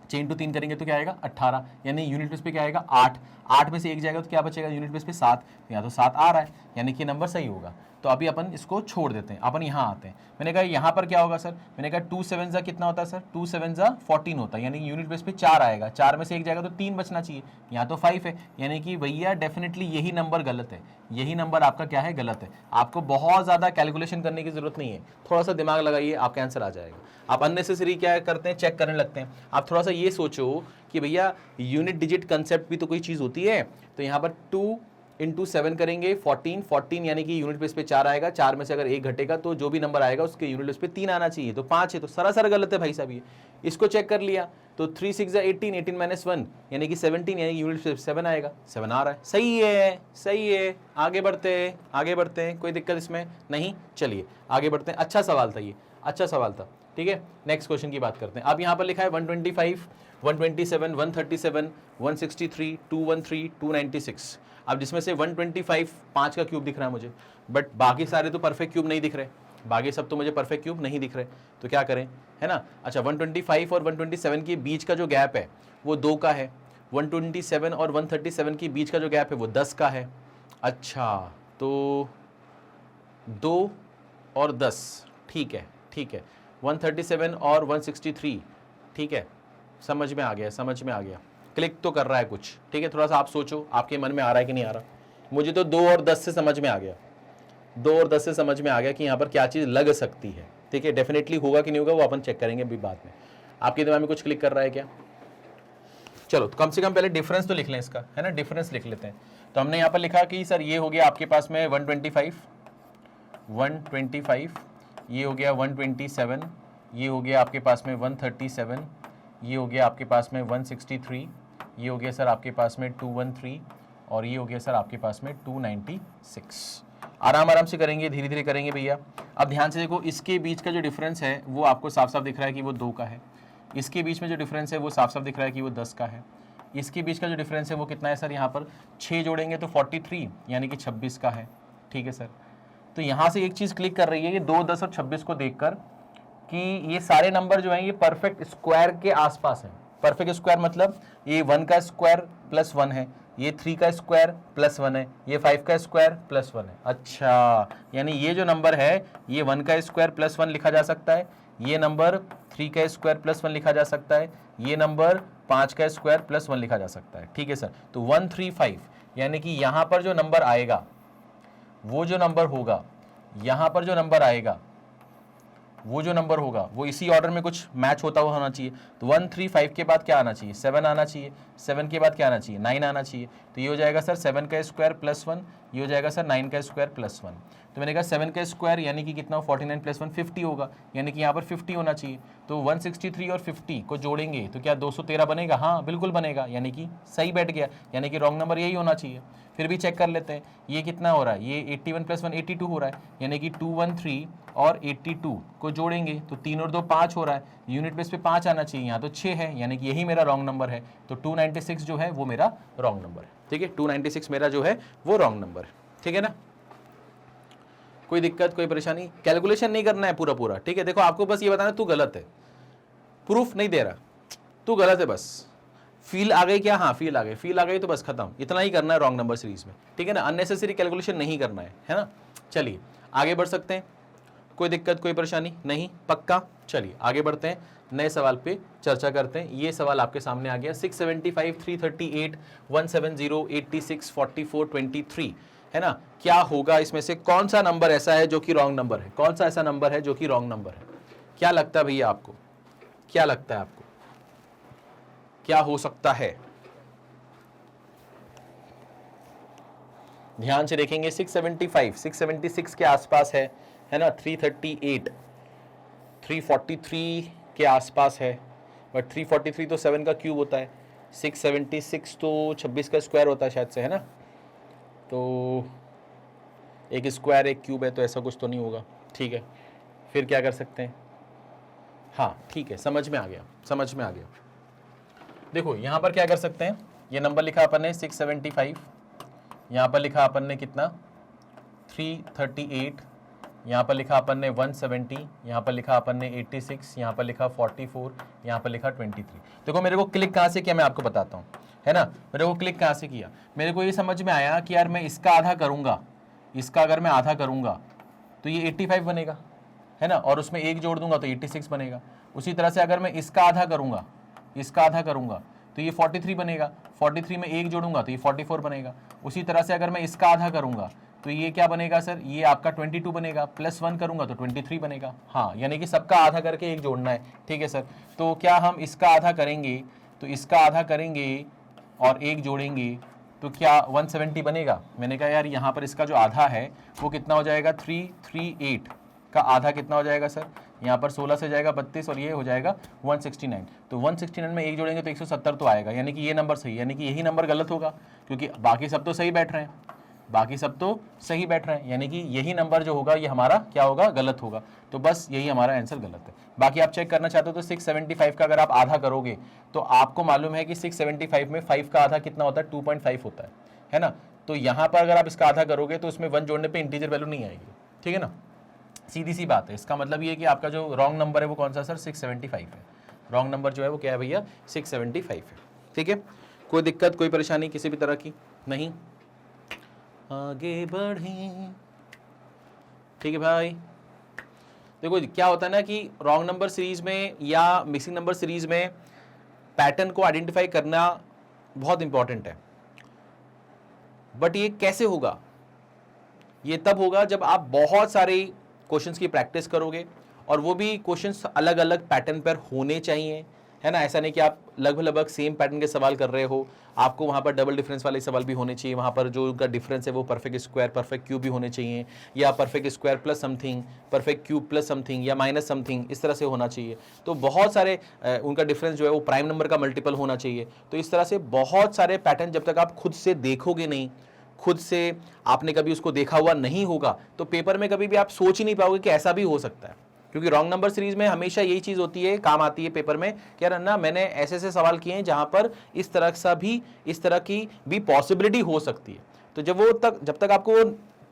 6 इंटू 3 करेंगे तो क्या आएगा 18, यानी यूनिट बेस पे क्या आएगा 8, 8 में से एक जाएगा तो क्या बचेगा यूनिट बेस पे 7, यहाँ तो 7 आ रहा है, यानी कि नंबर सही होगा। तो अभी अपन इसको छोड़ देते हैं, अपन यहाँ आते हैं। मैंने कहा यहाँ पर क्या होगा सर, मैंने कहा 2 7 जा कितना होता है सर, 2 7 जा 14 होता है, यानी यूनिट बेस पे 4 आएगा, 4 में से एक जाएगा तो 3 बचना चाहिए, यहाँ तो 5 है, यानी कि भैया डेफिनेटली यही नंबर गलत है, यही नंबर आपका क्या है गलत है। आपको बहुत ज़्यादा कैलकुलेशन करने की जरूरत नहीं है, थोड़ा सा दिमाग लगाइए आपका आंसर आ जाएगा। आप अननेसेसरी क्या करते हैं, चेक करने लगते हैं। आप थोड़ा सा ये सोचो कि भैया यूनिट डिजिट कंसेप्ट भी तो कोई चीज़ होती है। तो यहाँ पर 2 इंटू 7 करेंगे 14, 14 यानी कि यूनिट बेस पे 4 आएगा, 4 में से अगर एक घटेगा तो जो भी नंबर आएगा उसके यूनिट बेस पे 3 आना चाहिए, तो 5 है, तो सरासर गलत है भाई साहब ये। इसको चेक कर लिया तो 3 6 18, 18 माइनस 1 यानी कि 17, यानी कि यूनिट बेस पे 7 आएगा, 7 आ रहा है, सही है सही है। आगे बढ़ते हैं आगे बढ़ते हैं, कोई दिक्कत इसमें नहीं, चलिए आगे बढ़ते हैं। अच्छा सवाल था ये, अच्छा सवाल था, ठीक है। नेक्स्ट क्वेश्चन की बात करते हैं। अब यहाँ पर लिखा है 125, 127, 137, 163, 213, 296। अब जिसमें से 125 5 का क्यूब दिख रहा है मुझे, बट बाकी सारे तो परफेक्ट क्यूब नहीं दिख रहे, बाकी सब तो मुझे परफेक्ट क्यूब नहीं दिख रहे, तो क्या करें, है ना। अच्छा 125 और 127 के बीच का जो गैप है वो 2 का है, 127 और 137 के बीच का जो गैप है वो 10 का है। अच्छा तो 2 और 10, ठीक है ठीक है। 137 और 163, ठीक है, समझ में आ गया समझ में आ गया, क्लिक तो कर रहा है कुछ, ठीक है। थोड़ा सा आप सोचो आपके मन में आ रहा है कि नहीं आ रहा। मुझे तो 2 और 10 से समझ में आ गया, 2 और 10 से समझ में आ गया कि यहाँ पर क्या चीज़ लग सकती है, ठीक है। डेफिनेटली होगा कि नहीं होगा वो अपन चेक करेंगे अभी बाद में। आपके दिमाग में कुछ क्लिक कर रहा है क्या? चलो तो कम से कम पहले डिफरेंस तो लिख लें इसका, है ना, डिफरेंस लिख लेते हैं। तो हमने यहाँ पर लिखा कि सर ये हो गया आपके पास में 125, 125, ये हो गया 127, ये हो गया आपके पास में 137, ये हो गया आपके पास में 163, ये हो गया सर आपके पास में 213, और ये हो गया सर आपके पास में 296। आराम आराम से करेंगे, धीरे धीरे करेंगे भैया। अब ध्यान से देखो, इसके बीच का जो डिफरेंस है वो आपको साफ साफ दिख रहा है कि वो 2 का है, इसके बीच में जो डिफरेंस है वो साफ साफ दिख रहा है कि वो 10 का है, इसके बीच का जो डिफरेंस है वो कितना है सर, यहाँ पर 6 जोड़ेंगे तो 43 यानी कि 26 का है, ठीक है सर। तो यहाँ से एक चीज़ क्लिक कर रही है ये 2, 10 और 26 को देखकर कि ये सारे नंबर जो हैं ये परफेक्ट स्क्वायर के आसपास हैं। परफेक्ट स्क्वायर मतलब ये 1 का स्क्वायर प्लस 1 है, ये 3 का स्क्वायर प्लस 1 है, ये 5 का स्क्वायर प्लस 1 है। अच्छा, यानी ये जो नंबर है ये 1 का स्क्वायर प्लस 1 लिखा जा सकता है, ये नंबर 3 का स्क्वायर प्लस 1 लिखा जा सकता है, ये नंबर 5 का स्क्वायर प्लस 1 लिखा जा सकता है, ठीक है सर। तो 135 यानी कि यहाँ पर जो नंबर आएगा वो जो नंबर होगा, यहाँ पर जो नंबर आएगा वो जो नंबर होगा वो इसी ऑर्डर में कुछ मैच होता हुआ होना चाहिए। तो 135 के बाद क्या आना चाहिए, 7 आना चाहिए, 7 के बाद क्या आना चाहिए, 9 आना चाहिए। तो ये हो जाएगा सर 7 का स्क्वायर प्लस 1, ये हो जाएगा सर 9 का स्क्वायर प्लस 1। तो मैंने कहा 7 का स्क्वायर यानी कि कितना, 49 प्लस 1 50 होगा, यानी कि यहाँ पर 50 होना चाहिए। तो 163 और 50 को जोड़ेंगे तो क्या 213 बनेगा, हाँ बिल्कुल बनेगा, यानी कि सही बैठ गया, यानी कि रॉन्ग नंबर यही होना चाहिए। फिर भी चेक कर लेते हैं ये कितना हो रहा है, ये 81 प्लस 1 82 हो रहा है, यानी कि 213 और 82 को जोड़ेंगे तो 3 और 2 5 हो रहा है, यूनिट बेस पे 5 आना चाहिए, यहाँ तो 6 है, यानी कि यही मेरा रॉन्ग नंबर है। तो 296 जो है वो मेरा रॉन्ग नंबर है, ठीक है, 296 मेरा जो है वो रॉन्ग नंबर है, ठीक है ना। कोई दिक्कत कोई परेशानी, कैलकुलेशन नहीं करना है पूरा पूरा, ठीक है। देखो आपको बस ये बताना तू गलत है, प्रूफ नहीं दे रहा, तू गलत है, बस फील आ गई क्या, हाँ फील आ गई, फील आ गई तो बस खत्म, इतना ही करना है रॉन्ग नंबर सीरीज में, ठीक है ना। अननेसेसरी कैलकुलेशन नहीं करना है ना। चलिए आगे बढ़ सकते हैं, कोई दिक्कत कोई परेशानी नहीं, पक्का। चलिए आगे बढ़ते हैं, नए सवाल पे चर्चा करते हैं। ये सवाल आपके सामने आ गया 675, 338, 170, 86, 44, 23, है ना। क्या होगा इसमें से, कौन सा नंबर ऐसा है जो कि रॉन्ग नंबर है, कौन सा ऐसा नंबर है जो कि रॉन्ग नंबर है, क्या लगता है भैया आपको, क्या लगता है आपको क्या हो सकता है? ध्यान से देखेंगे, 675, 676 के आसपास है ना, 338, 343 के आसपास है, बट 343 तो 7 का क्यूब होता है, 676 तो 26 का स्क्वायर होता है शायद से, है ना। तो एक स्क्वायर एक क्यूब है तो ऐसा कुछ तो नहीं होगा, ठीक है। फिर क्या कर सकते हैं, हाँ ठीक है, समझ में आ गया समझ में आ गया। देखो यहाँ पर क्या कर सकते हैं, ये नंबर लिखा अपन ने 675, यहाँ पर लिखा अपन ने कितना 338, यहाँ पर लिखा अपन ने 170, यहाँ पर लिखा अपन ने 86, यहाँ पर लिखा 44, यहाँ पर लिखा 23। देखो मेरे को क्लिक कहाँ से किया मैं आपको बताता हूँ, है ना। मेरे को क्लिक कहाँ से किया, मेरे को ये समझ में आया कि यार मैं इसका आधा करूँगा, इसका अगर मैं आधा करूँगा तो ये 85 बनेगा, है ना, और उसमें एक जोड़ दूंगा तो 86 बनेगा। उसी तरह से अगर मैं इसका आधा करूँगा, इसका आधा करूँगा तो ये 43 बनेगा, 43 में एक जोड़ूंगा तो ये 44 बनेगा। उसी तरह से अगर मैं इसका आधा करूँगा तो ये क्या बनेगा सर, ये आपका 22 बनेगा, प्लस 1 करूंगा तो 23 बनेगा। हाँ, यानी कि सबका आधा करके एक जोड़ना है, ठीक है सर। तो क्या हम इसका आधा करेंगे, तो इसका आधा करेंगे और एक जोड़ेंगे तो क्या 170 बनेगा। मैंने कहा यार यहाँ पर इसका जो आधा है वो कितना हो जाएगा, 338 का आधा कितना हो जाएगा सर, यहाँ पर 16 से जाएगा 32 और ये हो जाएगा 169। तो 169 में एक जोड़ेंगे तो 170 तो आएगा, यानी कि ये नंबर सही, यानी कि यही नंबर गलत होगा, क्योंकि बाकी सब तो सही बैठ रहे हैं, बाकी सब तो सही बैठ रहे हैं, यानी कि यही नंबर जो होगा ये हमारा क्या होगा, गलत होगा। तो बस यही हमारा आंसर गलत है। बाकी आप चेक करना चाहते हो तो 675 का अगर आप आधा करोगे तो आपको मालूम है कि 675 में 5 का आधा कितना होता है, 2.5 होता है ना। तो यहाँ पर अगर आप इसका आधा करोगे तो उसमें 1 जोड़ने पर इंटीजर वैल्यू नहीं आएगी, ठीक है ना, सीधी सी बात है। इसका मतलब ये है कि आपका जो रॉन्ग नंबर है वो कौन सा सर, 675 है। रॉन्ग नंबर जो है वो क्या है भैया, 675 है, ठीक है। कोई दिक्कत, कोई परेशानी किसी भी तरह की नहीं, आगे बढ़े, ठीक है भाई। देखो क्या होता है ना कि रॉन्ग नंबर सीरीज में या मिक्सिंग नंबर सीरीज में पैटर्न को आइडेंटिफाई करना बहुत इंपॉर्टेंट है। बट ये कैसे होगा, ये तब होगा जब आप बहुत सारे क्वेश्चंस की प्रैक्टिस करोगे, और वो भी क्वेश्चंस अलग अलग पैटर्न पर होने चाहिए, है ना। ऐसा नहीं कि आप लगभग सेम पैटर्न के सवाल कर रहे हो, आपको वहाँ पर डबल डिफरेंस वाले सवाल भी होने चाहिए, वहाँ पर जो उनका डिफरेंस है वो परफेक्ट स्क्वायर परफेक्ट क्यूब भी होने चाहिए, या perfect square plus something, perfect cube plus something, या माइनस समथिंग, इस तरह से होना चाहिए। तो बहुत सारे उनका डिफरेंस जो है वो प्राइम नंबर का मल्टीपल होना चाहिए। तो इस तरह से बहुत सारे पैटर्न जब तक आप खुद से देखोगे नहीं, खुद से आपने कभी उसको देखा हुआ नहीं होगा, तो पेपर में कभी भी आप सोच ही नहीं पाओगे कि ऐसा भी हो सकता है। क्योंकि रॉन्ग नंबर सीरीज में हमेशा यही चीज होती है, काम आती है पेपर में कि यार ना मैंने ऐसे ऐसे सवाल किए हैं जहां पर इस तरह की भी पॉसिबिलिटी हो सकती है। तो जब तक आपको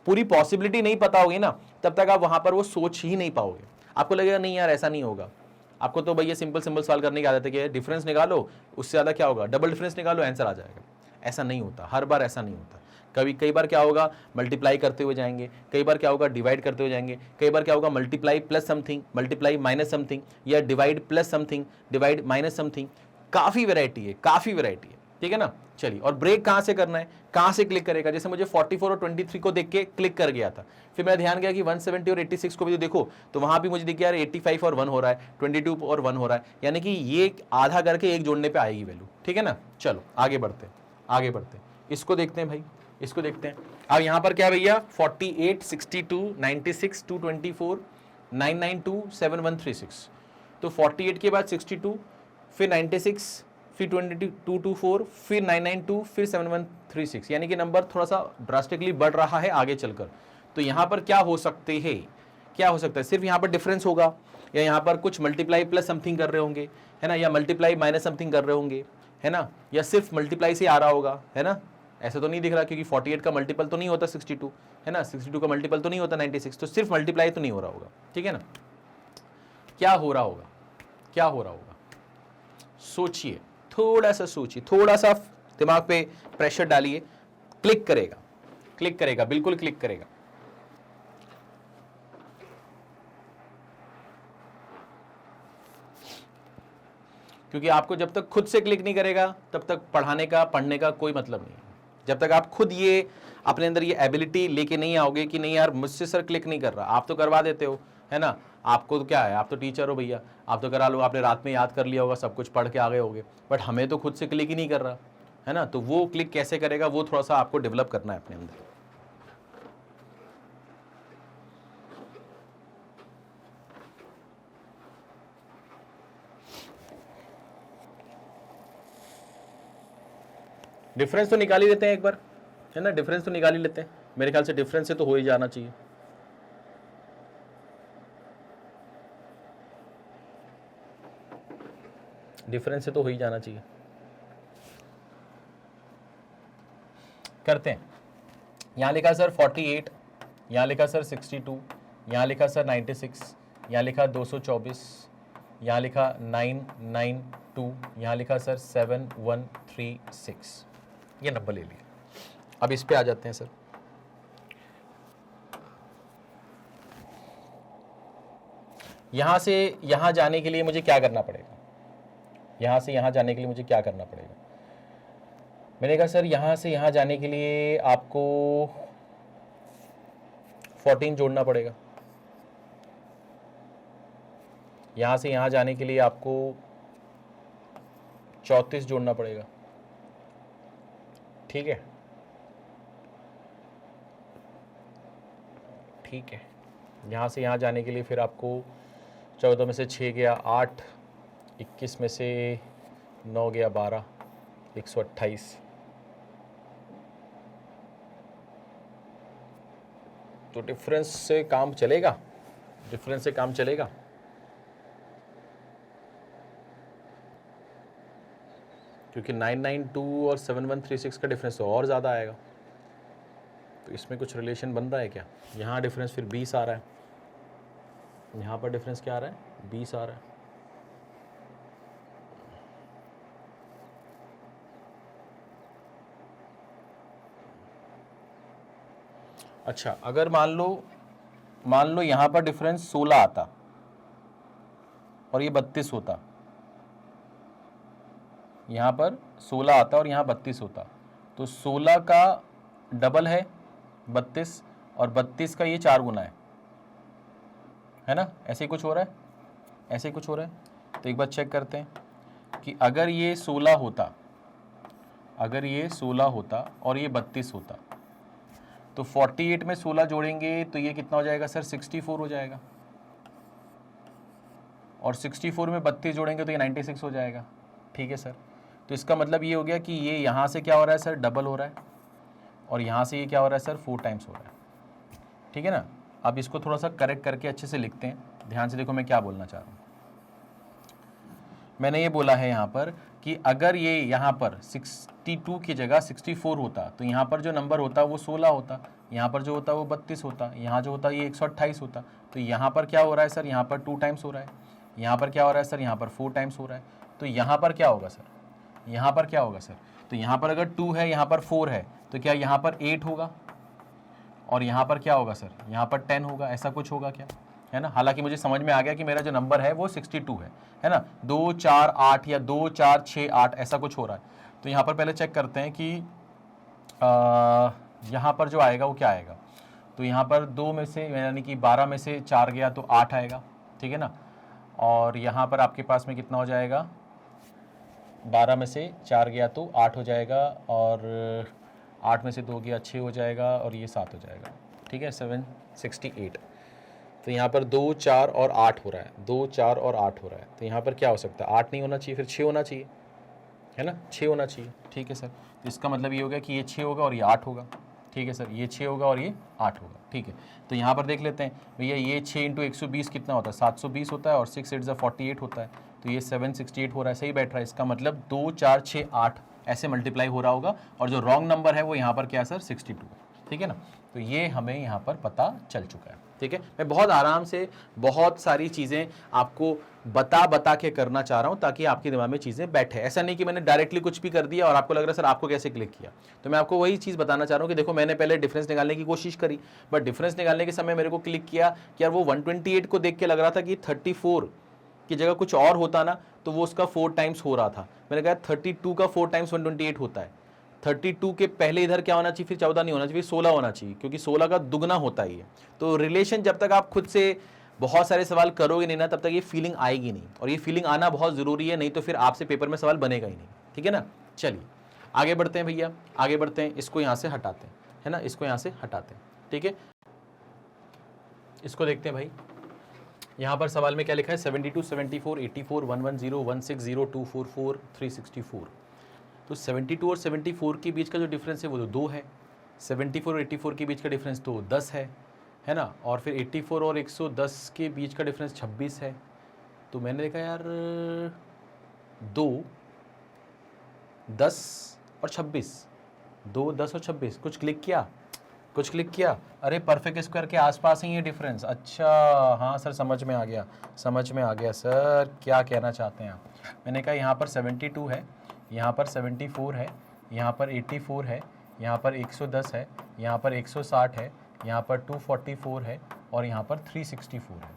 पूरी पॉसिबिलिटी नहीं पता होगी ना, तब तक आप वहां पर वो सोच ही नहीं पाओगे। आपको लगेगा नहीं यार ऐसा नहीं होगा। आपको तो भैया सिंपल सवाल करने की आदत है कि डिफरेंस निकालो, उससे ज्यादा क्या होगा, डबल डिफरेंस निकालो, आंसर आ जाएगा। ऐसा नहीं होता, हर बार ऐसा नहीं होता। कई बार क्या होगा, मल्टीप्लाई करते हुए जाएंगे, कई बार क्या होगा, डिवाइड करते हुए जाएंगे, कई बार क्या होगा, multiply plus something, multiply minus something, या divide plus something, divide minus something. काफी वैरायटी है, ठीक है ना। चलिए, और ब्रेक कहां से करना है, कहां से क्लिक करेगा। जैसे मुझे 44 और 23 को देख के क्लिक कर गया था, फिर मेरा ध्यान गया कि 170 और 86 को भी देखो, तो वहां भी मुझे दिख गया यार 85 और 1 हो रहा है, 22 और 1 हो रहा है, यानी कि ये आधा करके एक जोड़ने पे आएगी वैल्यू, ठीक है ना। चलो आगे बढ़ते, इसको देखते हैं भाई, इसको देखते हैं। अब यहां पर क्या भैया, 48, 62, 96, 224, 992, 7136। तो 48 के बाद 62, फिर 96, फिर 224, फिर 992, फिर 7136, यानी कि नंबर थोड़ा सा ड्रास्टिकली बढ़ रहा है आगे चलकर। तो यहां पर क्या हो सकते हैं, सिर्फ यहां पर डिफरेंस होगा, या यहां पर कुछ मल्टीप्लाई प्लस समथिंग कर रहे होंगे, है ना, या मल्टीप्लाई माइनस समथिंग कर रहे होंगे, है ना, या सिर्फ मल्टीप्लाई से आ रहा होगा, है ना। ऐसा तो नहीं दिख रहा, क्योंकि 48 का मल्टीपल तो नहीं होता 62, है ना, 62 का मल्टीपल तो नहीं होता 96, तो सिर्फ मल्टीप्लाई तो नहीं हो रहा होगा, ठीक है ना। क्या हो रहा होगा, सोचिए, थोड़ा सा दिमाग पे प्रेशर डालिए। क्लिक करेगा, बिल्कुल क्लिक करेगा। क्योंकि आपको जब तक खुद से क्लिक नहीं करेगा तब तक पढ़ने का कोई मतलब नहीं है। जब तक आप खुद ये अपने अंदर ये एबिलिटी लेके नहीं आओगे कि नहीं यार मुझसे सर क्लिक नहीं कर रहा, आप तो करवा देते हो, है ना, आपको तो क्या है, आप तो टीचर हो भैया, आप तो करा लो, आपने रात में याद कर लिया होगा, सब कुछ पढ़ के आ गए होगे, बट हमें तो खुद से क्लिक ही नहीं कर रहा, है ना। तो वो क्लिक कैसे करेगा, वो थोड़ा सा आपको डेवलप करना है अपने अंदर। डिफरेंस तो निकाल ही लेते हैं एक बार, है ना, डिफरेंस तो निकाल ही लेते हैं। मेरे ख्याल से डिफरेंस से तो हो ही जाना चाहिए। डिफरेंस से तो हो ही जाना चाहिए। करते हैं। यहां लिखा सर 48, यहां लिखा सर 62, यहाँ लिखा सर 96, यहाँ लिखा 224, यहाँ लिखा 992, यहाँ लिखा सर 7136, ये नंबर ले लिया। अब इस पे आ जाते हैं सर। यहाँ से यहाँ जाने के लिए मुझे क्या करना पड़ेगा? यहाँ से यहाँ जाने के लिए मुझे क्या करना पड़ेगा? मैंने कहा सर यहाँ से यहाँ जाने के लिए आपको 14 जोड़ना पड़ेगा। यहाँ से यहाँ जाने के लिए आपको 34 जोड़ना पड़ेगा, ठीक है? ठीक है। यहाँ से यहाँ जाने के लिए फिर आपको 14 में से 6 गया 8, 21 में से 9 गया 12, 128। तो डिफरेंस से काम चलेगा, डिफरेंस से काम चलेगा। क्योंकि 992 और 7136 का डिफरेंस तो और ज़्यादा आएगा, तो इसमें कुछ रिलेशन बन रहा है क्या? यहाँ डिफरेंस फिर 20 आ रहा है, यहाँ पर डिफरेंस क्या आ रहा है? 20 आ रहा है। अच्छा, अगर मान लो यहाँ पर डिफरेंस 16 आता और ये 32 होता, यहाँ पर 16 आता और यहाँ 32 होता, तो 16 का डबल है 32 और 32 का ये 4 गुना है ना? ऐसे ही कुछ हो रहा है, ऐसे ही कुछ हो रहा है। तो एक बार चेक करते हैं कि अगर ये 16 होता, अगर ये 16 होता और ये 32 होता, तो 48 में 16 जोड़ेंगे तो ये कितना हो जाएगा सर? 64 हो जाएगा। और 64 में 32 जोड़ेंगे तो ये 96 हो जाएगा, ठीक है सर? तो इसका मतलब ये हो गया कि ये यहाँ से क्या हो रहा है सर? डबल हो रहा है, और यहाँ से ये क्या हो रहा है सर? 4 टाइम्स हो रहा है, ठीक है ना? अब इसको थोड़ा सा करेक्ट करके अच्छे से लिखते हैं, ध्यान से देखो मैं क्या बोलना चाह रहा हूँ। मैंने ये बोला है यहाँ पर कि अगर ये यहाँ पर 62 की जगह 64 होता, तो यहाँ पर जो नंबर होता वो 16 होता, यहाँ पर जो होता वो 32 होता, यहाँ जो होता ये 128 होता। तो यहाँ पर क्या हो रहा है सर? यहाँ पर 2 टाइम्स हो रहा है। यहाँ पर क्या हो रहा है सर? यहाँ पर 4 टाइम्स हो रहा है। तो यहाँ पर क्या होगा सर? यहाँ पर क्या होगा सर? तो यहाँ पर अगर 2 है, यहाँ पर 4 है, तो क्या यहाँ पर 8 होगा? और यहाँ पर क्या होगा सर? यहाँ पर 10 होगा। ऐसा कुछ होगा क्या? है ना? हालांकि मुझे समझ में आ गया कि मेरा जो नंबर है वो 62 है ना? 2 4 8 या 2 4 6 8 ऐसा कुछ हो रहा है। तो यहाँ पर पहले चेक करते हैं कि यहाँ पर जो आएगा वो क्या आएगा। तो यहाँ पर 2 में से यानी कि 12 में से 4 गया तो 8 आएगा, ठीक है ना? और यहाँ पर आपके पास में कितना हो जाएगा? 12 में से 4 गया तो 8 हो जाएगा, और 8 में से 2 गया 6 हो जाएगा, और ये 7 हो जाएगा, ठीक है? 768। तो यहाँ पर 2 4 और 8 हो रहा है, 2 4 और 8 हो रहा है। तो यहाँ पर क्या हो सकता है? 8 नहीं होना चाहिए, फिर 6 होना चाहिए, है ना? 6 होना चाहिए, ठीक है सर? तो इसका मतलब ये हो गया कि ये 6 होगा और ये 8 होगा, ठीक है सर? ये 6 होगा और ये 8 होगा, ठीक है? तो यहाँ पर देख लेते हैं भैया, ये 6 × 120 कितना होता है? 720 होता है, और 6 8 48 होता है, तो ये 768 हो रहा है। सही बैठ रहा है। इसका मतलब 2 4 6 8 ऐसे मल्टीप्लाई हो रहा होगा, और जो रॉन्ग नंबर है वो यहाँ पर क्या है सर? 62, ठीक है ना? तो ये हमें यहाँ पर पता चल चुका है, ठीक है? मैं बहुत आराम से बहुत सारी चीज़ें आपको बता के करना चाह रहा हूँ, ताकि आपके दिमाग में चीज़ें बैठे। ऐसा नहीं कि मैंने डायरेक्टली कुछ भी कर दिया और आपको लग रहा है सर आपको कैसे क्लिक किया। तो मैं आपको वही चीज़ बताना चाह रहा हूँ कि देखो, मैंने पहले डिफरेंस निकालने की कोशिश करी, बट डिफरेंस निकालने के समय मेरे को क्लिक किया कि यार वो 128 को देख के लग रहा था कि 34 की जगह कुछ और होता ना, तो वो उसका 4 टाइम्स हो रहा था। मैंने कहा 32 का 4 टाइम्स 128 होता है। 32 के पहले इधर क्या होना चाहिए? फिर 14 नहीं होना चाहिए, 16 होना चाहिए, क्योंकि 16 का दुगना होता ही है। तो रिलेशन जब तक आप खुद से बहुत सारे सवाल करोगे नहीं ना, तब तक ये फीलिंग आएगी नहीं, और ये फीलिंग आना बहुत ज़रूरी है, नहीं तो फिर आपसे पेपर में सवाल बनेगा ही नहीं, ठीक है ना? चलिए आगे बढ़ते हैं भैया, आगे बढ़ते हैं। इसको यहाँ से हटाते हैं, है ना? इसको यहाँ से हटाते हैं, ठीक है? इसको देखते हैं भाई, यहाँ पर सवाल में क्या लिखा है? 72 74 84 110 160 244 364। तो 72 और 74 के बीच का जो डिफरेंस है वो तो 2 है। 74 और 84 के बीच का डिफरेंस तो 10 है ना? और फिर 84 और 110 के बीच का डिफरेंस 26 है। तो मैंने देखा यार 2 10 और 26, 2 10 और 26 कुछ क्लिक किया, कुछ क्लिक किया, अरे परफेक्ट स्क्वायर के आसपास ही ये डिफरेंस, अच्छा हाँ सर समझ में आ गया, समझ में आ गया सर, क्या कहना चाहते हैं आप। मैंने कहा यहाँ पर 72 है, यहाँ पर 74 है, यहाँ पर 84 है, यहाँ पर 110 है, यहाँ पर 160 है, यहाँ पर 244 है और यहाँ पर 364 है।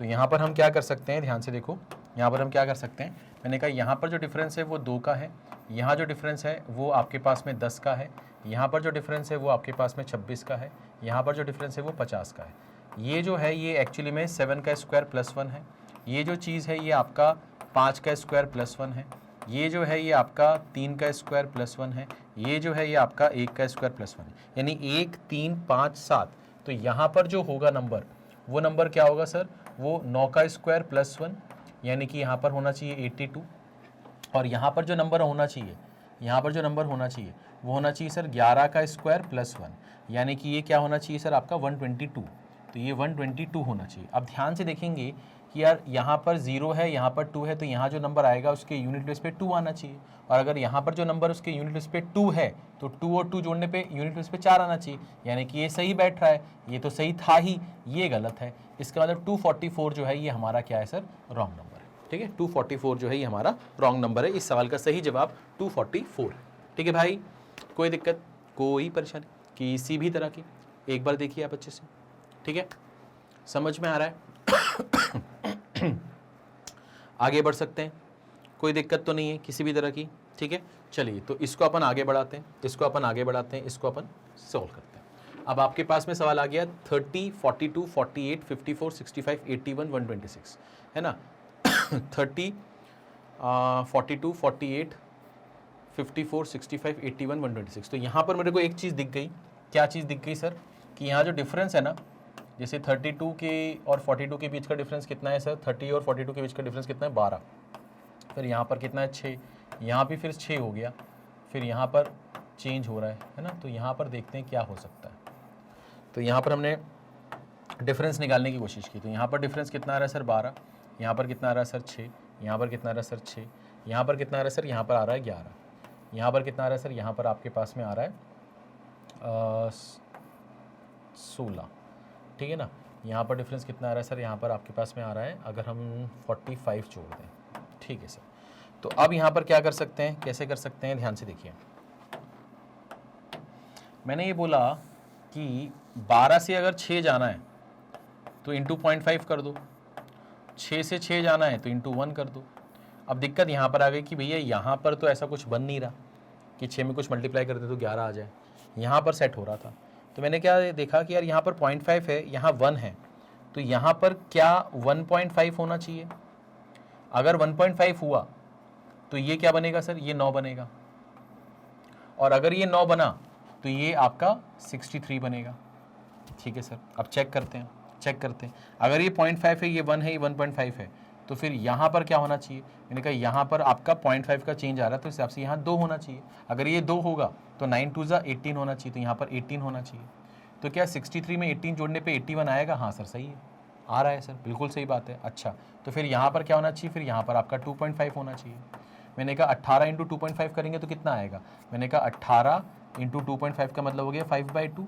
तो यहाँ पर हम क्या कर सकते हैं, ध्यान से देखो, यहाँ पर हम क्या कर सकते हैं। मैंने कहा यहाँ पर जो डिफरेंस है वो 2 का है, यहाँ जो डिफरेंस है वो आपके पास में 10 का है, यहाँ पर जो डिफरेंस है वो आपके पास में 26 का है, यहाँ पर जो डिफरेंस है वो 50 का है। ये जो है ये एक्चुअली में 7 का स्क्वायर प्लस 1 है, ये जो चीज़ है ये आपका 5 का स्क्वायर प्लस 1 है, ये जो है ये आपका 3 का स्क्वायर प्लस 1 है, ये जो है ये आपका 1 का स्क्वायर प्लस 1 है, यानी 1 3 5 7। तो यहाँ पर जो होगा नंबर, वो नंबर क्या होगा सर, वो 9 का स्क्वायर प्लस 1, यानी कि यहाँ पर होना चाहिए 82, और यहाँ पर जो नंबर होना चाहिए, यहाँ पर जो नंबर होना चाहिए वो होना चाहिए सर 11 का स्क्वायर प्लस 1, यानी कि ये क्या होना चाहिए सर आपका 122। तो ये 122 होना चाहिए। अब ध्यान से देखेंगे कि यार यहाँ पर 0 है, यहाँ पर 2 है, तो यहाँ जो नंबर आएगा उसके यूनिट बेस पे 2 आना चाहिए, और अगर यहाँ पर जो नंबर उसके यूनिट बेस पे 2 है तो 2 और 2 जोड़ने पे यूनिट बेस पे 4 आना चाहिए, यानी कि ये सही बैठ रहा है, ये तो सही था ही, ये गलत है। इसका मतलब 244 जो है ये हमारा क्या है सर, रॉन्ग नंबर है। ठीक है, 244 जो है ये हमारा रॉन्ग नंबर है। इस सवाल का सही जवाब 244 है। ठीक है भाई, कोई दिक्कत, कोई परेशानी किसी भी तरह की, एक बार देखिए आप अच्छे से। ठीक है, समझ में आ रहा है? आगे बढ़ सकते हैं, कोई दिक्कत तो नहीं है किसी भी तरह की। ठीक है, चलिए तो इसको अपन आगे बढ़ाते हैं, इसको अपन आगे बढ़ाते हैं, इसको अपन सॉल्व करते हैं। अब आपके पास में सवाल आ गया 30, 42, 48, 54, 65, 81, 126, है ना। 30, 42, 48, 54, 65, 81, 126। तो यहाँ पर मेरे को एक चीज़ दिख गई, क्या चीज़ दिख गई सर, कि यहाँ जो डिफरेंस है ना, जैसे 32 के और 42 के बीच का डिफरेंस कितना है सर, 30 और 42 के बीच का डिफरेंस कितना है, 12। फिर यहाँ पर कितना है, 6, यहाँ भी फिर 6 हो गया, फिर यहाँ पर चेंज हो रहा है ना। तो यहाँ पर देखते हैं क्या हो सकता है। तो यहाँ पर हमने डिफरेंस निकालने की कोशिश की, तो यहाँ पर डिफरेंस कितना आ रहा है सर, 12, यहाँ पर कितना आ रहा है सर 6, यहाँ पर कितना आ रहा है सर 6, यहाँ पर कितना आ रहा है सर, यहाँ पर आ रहा है 11, यहाँ पर कितना आ रहा है सर, यहाँ पर आपके पास में आ रहा है 16। ठीक है ना, यहाँ पर डिफरेंस कितना आ रहा है सर, यहाँ पर आपके पास में आ रहा है, अगर हम 45 जोड़ दें। ठीक है सर, तो अब यहाँ पर क्या कर सकते हैं, कैसे कर सकते हैं, ध्यान से देखिए। मैंने ये बोला कि 12 से अगर 6 जाना है तो इंटू 0.5 कर दो, 6 से 6 जाना है तो इंटू 1 कर दो। अब दिक्कत यहाँ पर आ गई कि भैया यहाँ पर तो ऐसा कुछ बन नहीं रहा कि 6 में कुछ मल्टीप्लाई कर दे तो 11 आ जाए, यहाँ पर सेट हो रहा था। तो मैंने क्या देखा कि यार यहाँ पर 0.5 है, यहाँ 1 है, तो यहाँ पर क्या 1.5 होना चाहिए। अगर 1.5 हुआ तो ये क्या बनेगा सर, ये 9 बनेगा, और अगर ये 9 बना तो ये आपका 63 बनेगा। ठीक है सर, अब चेक करते हैं, चेक करते हैं। अगर ये 0.5 है, ये 1 है, ये 1.5 है, तो फिर यहाँ पर क्या होना चाहिए, मैंने कहा यहाँ पर आपका 0.5 का चेंज आ रहा है, तो इस हिसाब से यहाँ 2 होना चाहिए। अगर ये 2 होगा तो 9 2 जा 18 होना चाहिए, तो यहाँ पर 18 होना चाहिए। तो क्या 63 में 18 जोड़ने पे 81 आएगा, हाँ सर सही है, आ रहा है सर, बिल्कुल सही बात है। अच्छा, तो फिर यहाँ पर क्या होना चाहिए, फिर यहाँ पर आपका 2.5 होना चाहिए। मैंने कहा 18 इंटू 2.5 करेंगे तो कितना आएगा, मैंने कहा 18 इंटू 2.5 का मतलब हो गया 5/2,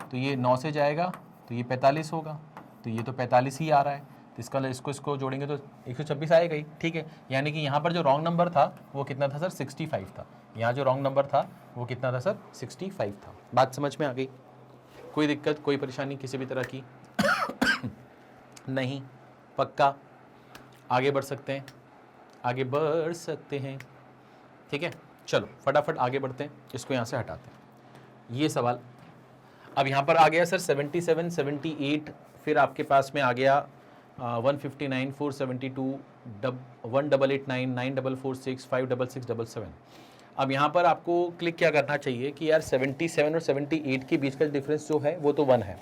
तो ये 9 से जाएगा तो ये 45 होगा, तो ये तो 45 ही आ रहा है, तो इसको जोड़ेंगे तो 126 आएगा ही। ठीक है, यानी कि यहाँ पर जो रॉन्ग नंबर था वो कितना था सर, 65 था। यहाँ जो रॉन्ग नंबर था वो कितना था सर, 65 था। बात समझ में आ गई, कोई दिक्कत, कोई परेशानी किसी भी तरह की नहीं, पक्का आगे बढ़ सकते हैं, आगे बढ़ सकते हैं। ठीक है, चलो फटाफट आगे बढ़ते हैं, इसको यहाँ से हटाते हैं। ये सवाल अब यहाँ पर आ गया सर 77, 78, फिर आपके पास में आ गया 159, 472, 1889, 9446, 56677। अब यहाँ पर आपको क्लिक क्या करना चाहिए कि यार 77 और 78 के बीच का डिफरेंस जो है वो तो 1 है,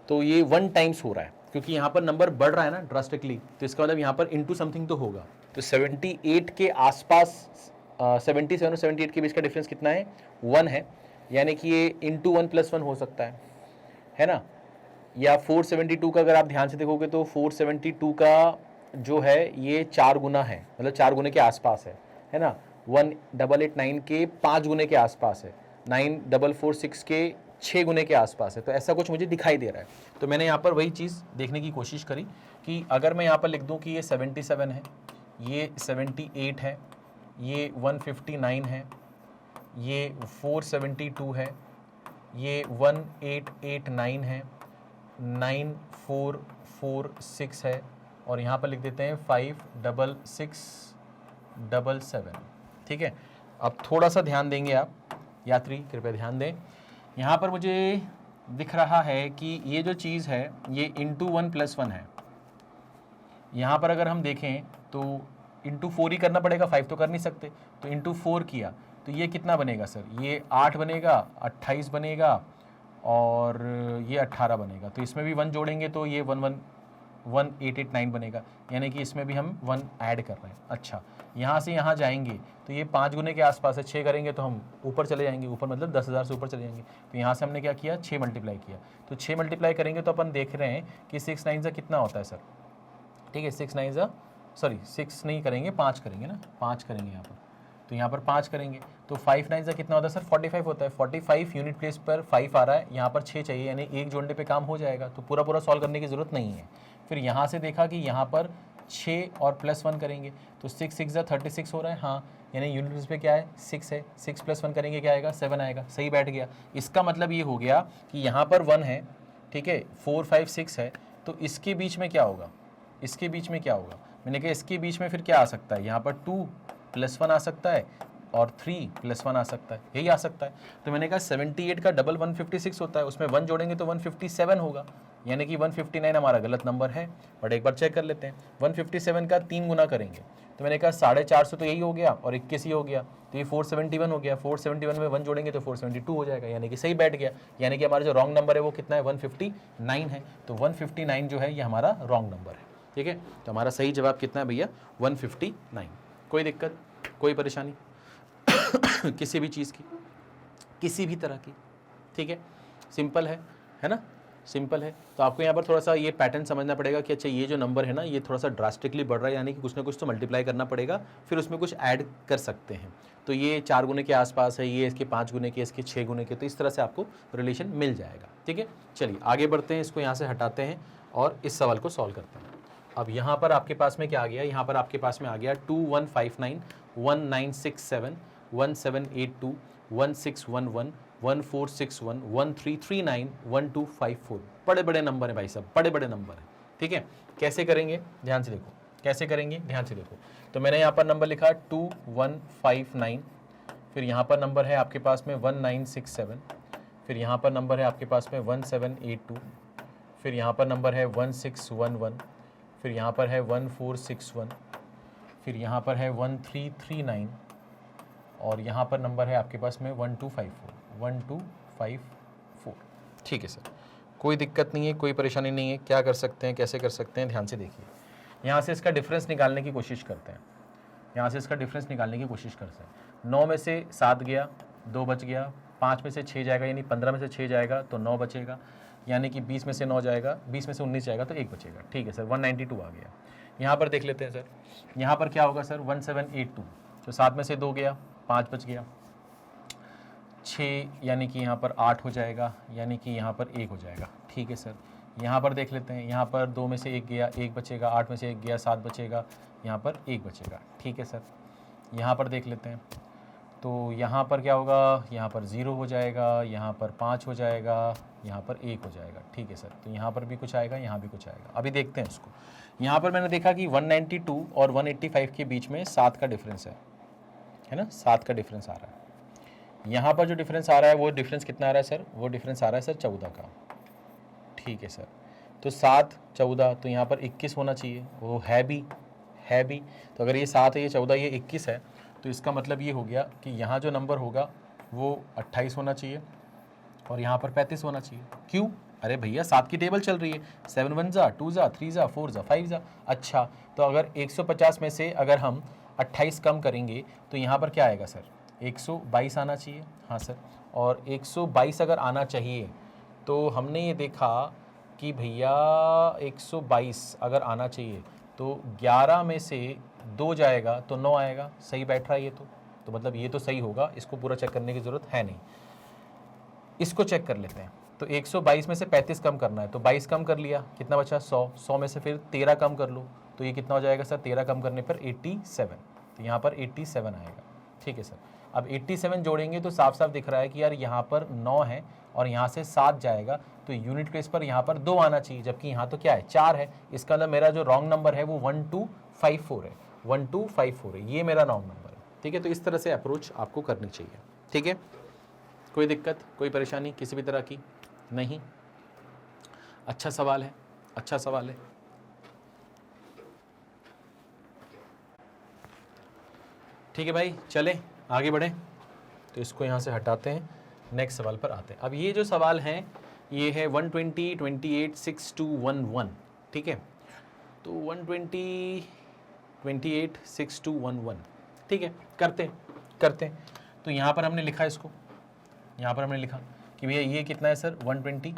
तो ये 1 टाइम्स हो रहा है, क्योंकि यहाँ पर नंबर बढ़ रहा है ना ड्रास्टिकली, तो इसका मतलब यहाँ पर इंटू समथिंग तो होगा। तो 78 के आसपास 77 और 78 के बीच का डिफरेंस कितना है, 1 है, यानी कि ये इंटू 1 + 1 हो सकता है ना। या 472 का अगर आप ध्यान से देखोगे तो 472 का जो है ये 4 गुना है, मतलब 4 गुने के आसपास है ना। 1889 के 5 गुने के आसपास है, 9446 के 6 गुने के आसपास है, तो ऐसा कुछ मुझे दिखाई दे रहा है। तो मैंने यहाँ पर वही चीज़ देखने की कोशिश करी कि अगर मैं यहाँ पर लिख दूँ कि ये 77 है, ये 78 है, ये 159 है, ये 472 है, ये 1889 है, 9446 है, और यहाँ पर लिख देते हैं 56677। ठीक है, अब थोड़ा सा ध्यान देंगे आप यात्री, कृपया ध्यान दें। यहाँ पर मुझे दिख रहा है कि ये जो चीज़ है ये इंटू 1+1 है। यहाँ पर अगर हम देखें तो इंटू 4 ही करना पड़ेगा, 5 तो कर नहीं सकते, तो इंटू 4 किया तो ये कितना बनेगा सर, ये 8 बनेगा, 28 बनेगा, और ये 18 बनेगा। तो इसमें भी 1 जोड़ेंगे तो ये 1889 बनेगा, यानी कि इसमें भी हम 1 ऐड कर रहे हैं। अच्छा, यहाँ से यहाँ जाएंगे तो ये 5 गुने के आसपास है, 6 करेंगे तो हम ऊपर चले जाएंगे, ऊपर मतलब 10,000 से ऊपर चले जाएंगे। तो यहाँ से हमने क्या किया, 6 मल्टीप्लाई किया, तो 6 मल्टीप्लाई करेंगे तो अपन देख रहे हैं कि 6 9 से कितना होता है सर। ठीक है, 6 9 से, सॉरी 6 नहीं करेंगे, 5 करेंगे ना, 5 करेंगे यहाँ पर, तो यहाँ पर 5 करेंगे तो 5 9 से कितना होता है सर, 45 होता है। 45 यूनिट प्लेस पर 5 आ रहा है, यहाँ पर 6 चाहिए, यानी एक जोड़ने पे काम हो जाएगा, तो पूरा पूरा सॉल्व करने की ज़रूरत नहीं है। फिर यहाँ से देखा कि यहाँ पर 6 और +1 करेंगे तो 6 6 36 हो रहा है, हाँ, यानी यूनिट प्लेस पे क्या है, 6 है, 6 + 1 करेंगे क्या आएगा, 7 आएगा, सही बैठ गया। इसका मतलब ये हो गया कि यहाँ पर 1 है, ठीक है, 4 5 6 है, तो इसके बीच में क्या होगा, इसके बीच में क्या होगा, मैंने कहा इसके बीच में फिर क्या आ सकता है, यहाँ पर 2 + 1 आ सकता है और 3 + 1 आ सकता है, यही आ सकता है। तो मैंने कहा 78 का डबल 156 होता है, उसमें 1 जोड़ेंगे तो 157 होगा, यानी कि 159 हमारा गलत नंबर है। बट एक बार चेक कर लेते हैं, 157 का 3 गुना करेंगे तो मैंने कहा 450 तो यही हो गया और 21 ही हो गया, तो ये 471 हो गया। 471 में 1 जोड़ेंगे तो 472 हो जाएगा, यानी कि सही बैठ गया। यानी कि हमारा जो रॉन्ग नंबर है वो कितना है, 159 है। तो 159 जो है ये हमारा रॉन्ग नंबर है। ठीक है, तो हमारा सही जवाब कितना है भैया, 159। कोई दिक्कत, कोई परेशानी किसी भी चीज़ की, किसी भी तरह की। ठीक है, सिंपल है ना, सिंपल है। तो आपको यहाँ पर थोड़ा सा ये पैटर्न समझना पड़ेगा कि अच्छा ये जो नंबर है ना ये थोड़ा सा ड्रास्टिकली बढ़ रहा है, यानी कि कुछ ना कुछ तो मल्टीप्लाई करना पड़ेगा, फिर उसमें कुछ ऐड कर सकते हैं। तो ये 4 गुने के आसपास है, ये इसके 5 गुने के, इसके 6 गुने के, तो इस तरह से आपको रिलेशन मिल जाएगा। ठीक है, चलिए आगे बढ़ते हैं, इसको यहाँ से हटाते हैं और इस सवाल को सॉल्व करते हैं। अब यहाँ पर आपके पास में क्या आ गया, यहाँ पर आपके पास में आ गया 2159 1967 1782 1611 1461 1339 1254। बड़े बड़े नंबर हैं भाई साहब, बड़े बड़े नंबर हैं। ठीक है, कैसे करेंगे ध्यान से देखो, कैसे करेंगे ध्यान से देखो। तो मैंने यहाँ पर नंबर लिखा 2159, फिर यहाँ पर नंबर है आपके पास में 1967, फिर यहाँ पर नंबर है आपके पास में 1782, फिर यहाँ पर नंबर है 1611, फिर यहाँ पर है 1461, फिर यहाँ पर है 1339, और यहाँ पर नंबर है आपके पास में 1254। ठीक है सर, कोई दिक्कत नहीं है, कोई परेशानी नहीं है। क्या कर सकते हैं, कैसे कर सकते हैं, ध्यान से देखिए। यहाँ से इसका डिफरेंस निकालने की कोशिश करते हैं, यहाँ से इसका डिफरेंस निकालने की कोशिश करते हैं। 9 में से 7 गया, 2 बच गया, 5 में से 6 जाएगा, यानी 15 में से 6 जाएगा तो 9 बचेगा, यानी कि 20 में से 9 जाएगा, 20 में से 19 जाएगा तो 1 बचेगा। ठीक है सर, 192 आ गया। यहाँ पर देख लेते हैं सर, यहाँ पर क्या होगा सर, 1782, तो 7 में से 2 गया, 5 बच गया, 6 यानी कि यहाँ पर 8 हो जाएगा, यानी कि यहाँ पर 1 हो जाएगा। ठीक है सर, यहाँ पर देख लेते हैं, यहाँ पर 2 में से 1 गया, 1 बचेगा, 8 में से 1 गया, 7 बचेगा, यहाँ पर 1 बचेगा। ठीक है सर, यहाँ पर देख लेते हैं, तो यहाँ पर क्या होगा, यहाँ पर 0 हो जाएगा, यहाँ पर 5 हो जाएगा, यहाँ पर 1 हो जाएगा। ठीक है सर, तो यहाँ पर भी कुछ आएगा, यहाँ भी कुछ आएगा। अभी देखते हैं इसको। यहाँ पर मैंने देखा कि 192 और 185 के बीच में 7 का डिफरेंस है ना, 7 का डिफरेंस आ रहा है। यहाँ पर जो डिफरेंस आ रहा है वो डिफरेंस कितना आ रहा है सर, वो डिफरेंस आ रहा है सर 14 का। ठीक है सर, तो 7 14, तो यहाँ पर 21 होना चाहिए, वो है भी। तो अगर ये 7 है, ये 14, ये 21 है, तो इसका मतलब ये हो गया कि यहाँ जो नंबर होगा वो 28 होना चाहिए और यहाँ पर 35 होना चाहिए। क्यों, अरे भैया 7 की टेबल चल रही है, 7 1 जा 2 जा 3 जा 4 जा 5 जा। अच्छा, तो अगर 150 में से अगर हम 28 कम करेंगे तो यहाँ पर क्या आएगा सर, 122 आना चाहिए। हाँ सर, और 122 अगर आना चाहिए तो हमने ये देखा कि भैया 122 अगर आना चाहिए तो 11 में से 2 जाएगा तो 9 आएगा, सही बैठ रहा है ये तो मतलब ये तो सही होगा, इसको पूरा चेक करने की ज़रूरत है नहीं। इसको चेक कर लेते हैं। तो 122 में से 35 कम करना है, तो 22 कम कर लिया, कितना बचा 100। 100 में से फिर 13 कम कर लो, तो ये कितना हो जाएगा सर, 13 कम करने पर 87। तो यहाँ पर 87 आएगा। ठीक है सर, अब 87 जोड़ेंगे तो साफ साफ दिख रहा है कि यार यहाँ पर 9 है और यहाँ से 7 जाएगा, तो यूनिट प्लेस पर यहाँ पर 2 आना चाहिए, जबकि यहाँ तो क्या है 4 है। इसका मतलब मेरा जो रॉन्ग नंबर है वो 1254 है, 1254 है, ये मेरा रॉन्ग नंबर है। ठीक है, तो इस तरह से अप्रोच आपको करनी चाहिए। ठीक है, कोई दिक्कत, कोई परेशानी किसी भी तरह की नहीं? अच्छा सवाल है, अच्छा सवाल है। ठीक है भाई, चले आगे बढ़ें। तो इसको यहाँ से हटाते हैं, नेक्स्ट सवाल पर आते हैं। अब ये जो सवाल हैं ये है 120, 28, 6211। ठीक है, तो 120, 28, 6211। ठीक है, करते हैं। तो यहाँ पर हमने लिखा इसको, यहाँ पर हमने लिखा कि भैया ये कितना है सर 120,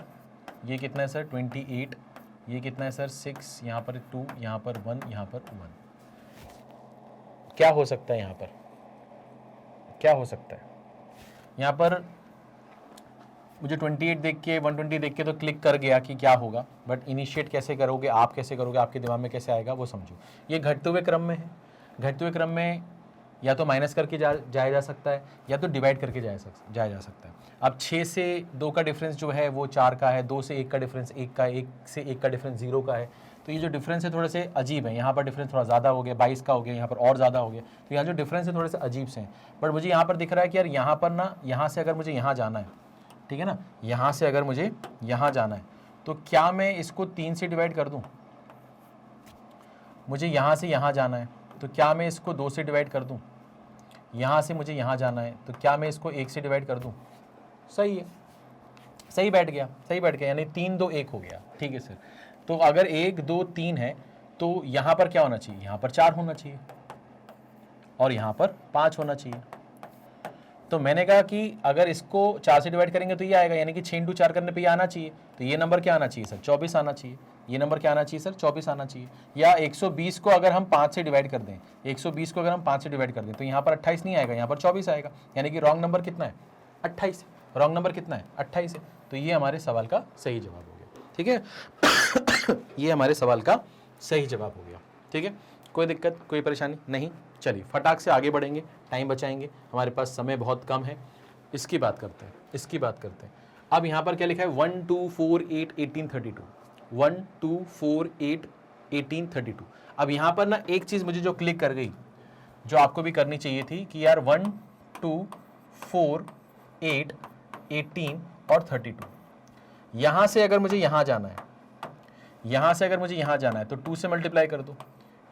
ये कितना है सर 28, ये कितना है सर 6, यहाँ पर 2, यहाँ पर 1, यहाँ पर 1। क्या हो सकता है यहाँ पर, क्या हो सकता है यहाँ पर? मुझे 28 देख के 120 देख के तो क्लिक कर गया कि क्या होगा, बट इनिशिएट कैसे करोगे आप, कैसे करोगे, आपके दिमाग में कैसे आएगा वो समझो। ये घटते हुए क्रम में है, घटते हुए क्रम में या तो माइनस करके जाया जा सकता है या तो डिवाइड करके जाया जा सकता है। अब 6 से 2 का डिफरेंस जो है वो 4 का है, 2 से 1 का डिफरेंस 1 का है, 1 से 1 का डिफरेंस 0 का है। तो ये जो डिफरेंस है थोड़े से अजीब है। यहाँ पर डिफरेंस थोड़ा ज़्यादा हो गया, 22 का हो गया, यहाँ पर और ज़्यादा हो गया। तो यहाँ जो डिफरेंस है थोड़े से अजीब से हैं। बट मुझे यहाँ पर दिख रहा है कि यार यहाँ पर ना, यहाँ से अगर मुझे यहाँ जाना है, ठीक है ना, यहाँ से अगर मुझे यहाँ जाना है तो क्या मैं इसको 3 से डिवाइड कर दूँ? मुझे यहाँ से यहाँ जाना है तो क्या मैं इसको 2 से डिवाइड कर दूँ? यहाँ से मुझे यहाँ जाना है तो क्या मैं इसको 1 से डिवाइड कर दूँ? सही है, सही बैठ गया, सही बैठ गया, यानी 3 2 1 हो गया। ठीक है सर, तो अगर 1 2 3 है तो यहाँ पर क्या होना चाहिए? यहाँ पर 4 होना चाहिए और यहाँ पर 5 होना चाहिए। तो मैंने कहा कि अगर इसको 4 से डिवाइड करेंगे तो ये आएगा, यानी कि 6 × 4 करने पे ये आना चाहिए। तो ये नंबर क्या आना चाहिए सर? 24 आना चाहिए। ये नंबर क्या आना चाहिए सर? 24 आना चाहिए। या 120 को अगर हम 5 से डिवाइड कर दें, 120 को अगर हम 5 से डिवाइड कर दें तो यहाँ पर 28 नहीं आएगा, यहाँ पर 24 आएगा। यानी कि रॉन्ग नंबर कितना है? 28। रॉन्ग नंबर कितना है? 28 है। तो ये हमारे सवाल का सही जवाब हो गया। ठीक है, ये हमारे सवाल का सही जवाब हो गया। ठीक है, कोई दिक्कत, कोई परेशानी नहीं? चलिए फटाक से आगे बढ़ेंगे, टाइम बचाएंगे, हमारे पास समय बहुत कम है। इसकी बात करते हैं, अब यहाँ पर क्या लिखा है? 1 2 4 8 1832, 1 2 4 8 1832। अब यहाँ पर ना एक चीज़ मुझे जो क्लिक कर गई, जो आपको भी करनी चाहिए थी कि यार 1 2 4 8 18 और 32, यहाँ से अगर मुझे यहाँ जाना है, यहाँ से अगर मुझे यहाँ जाना है तो 2 से मल्टीप्लाई कर दो,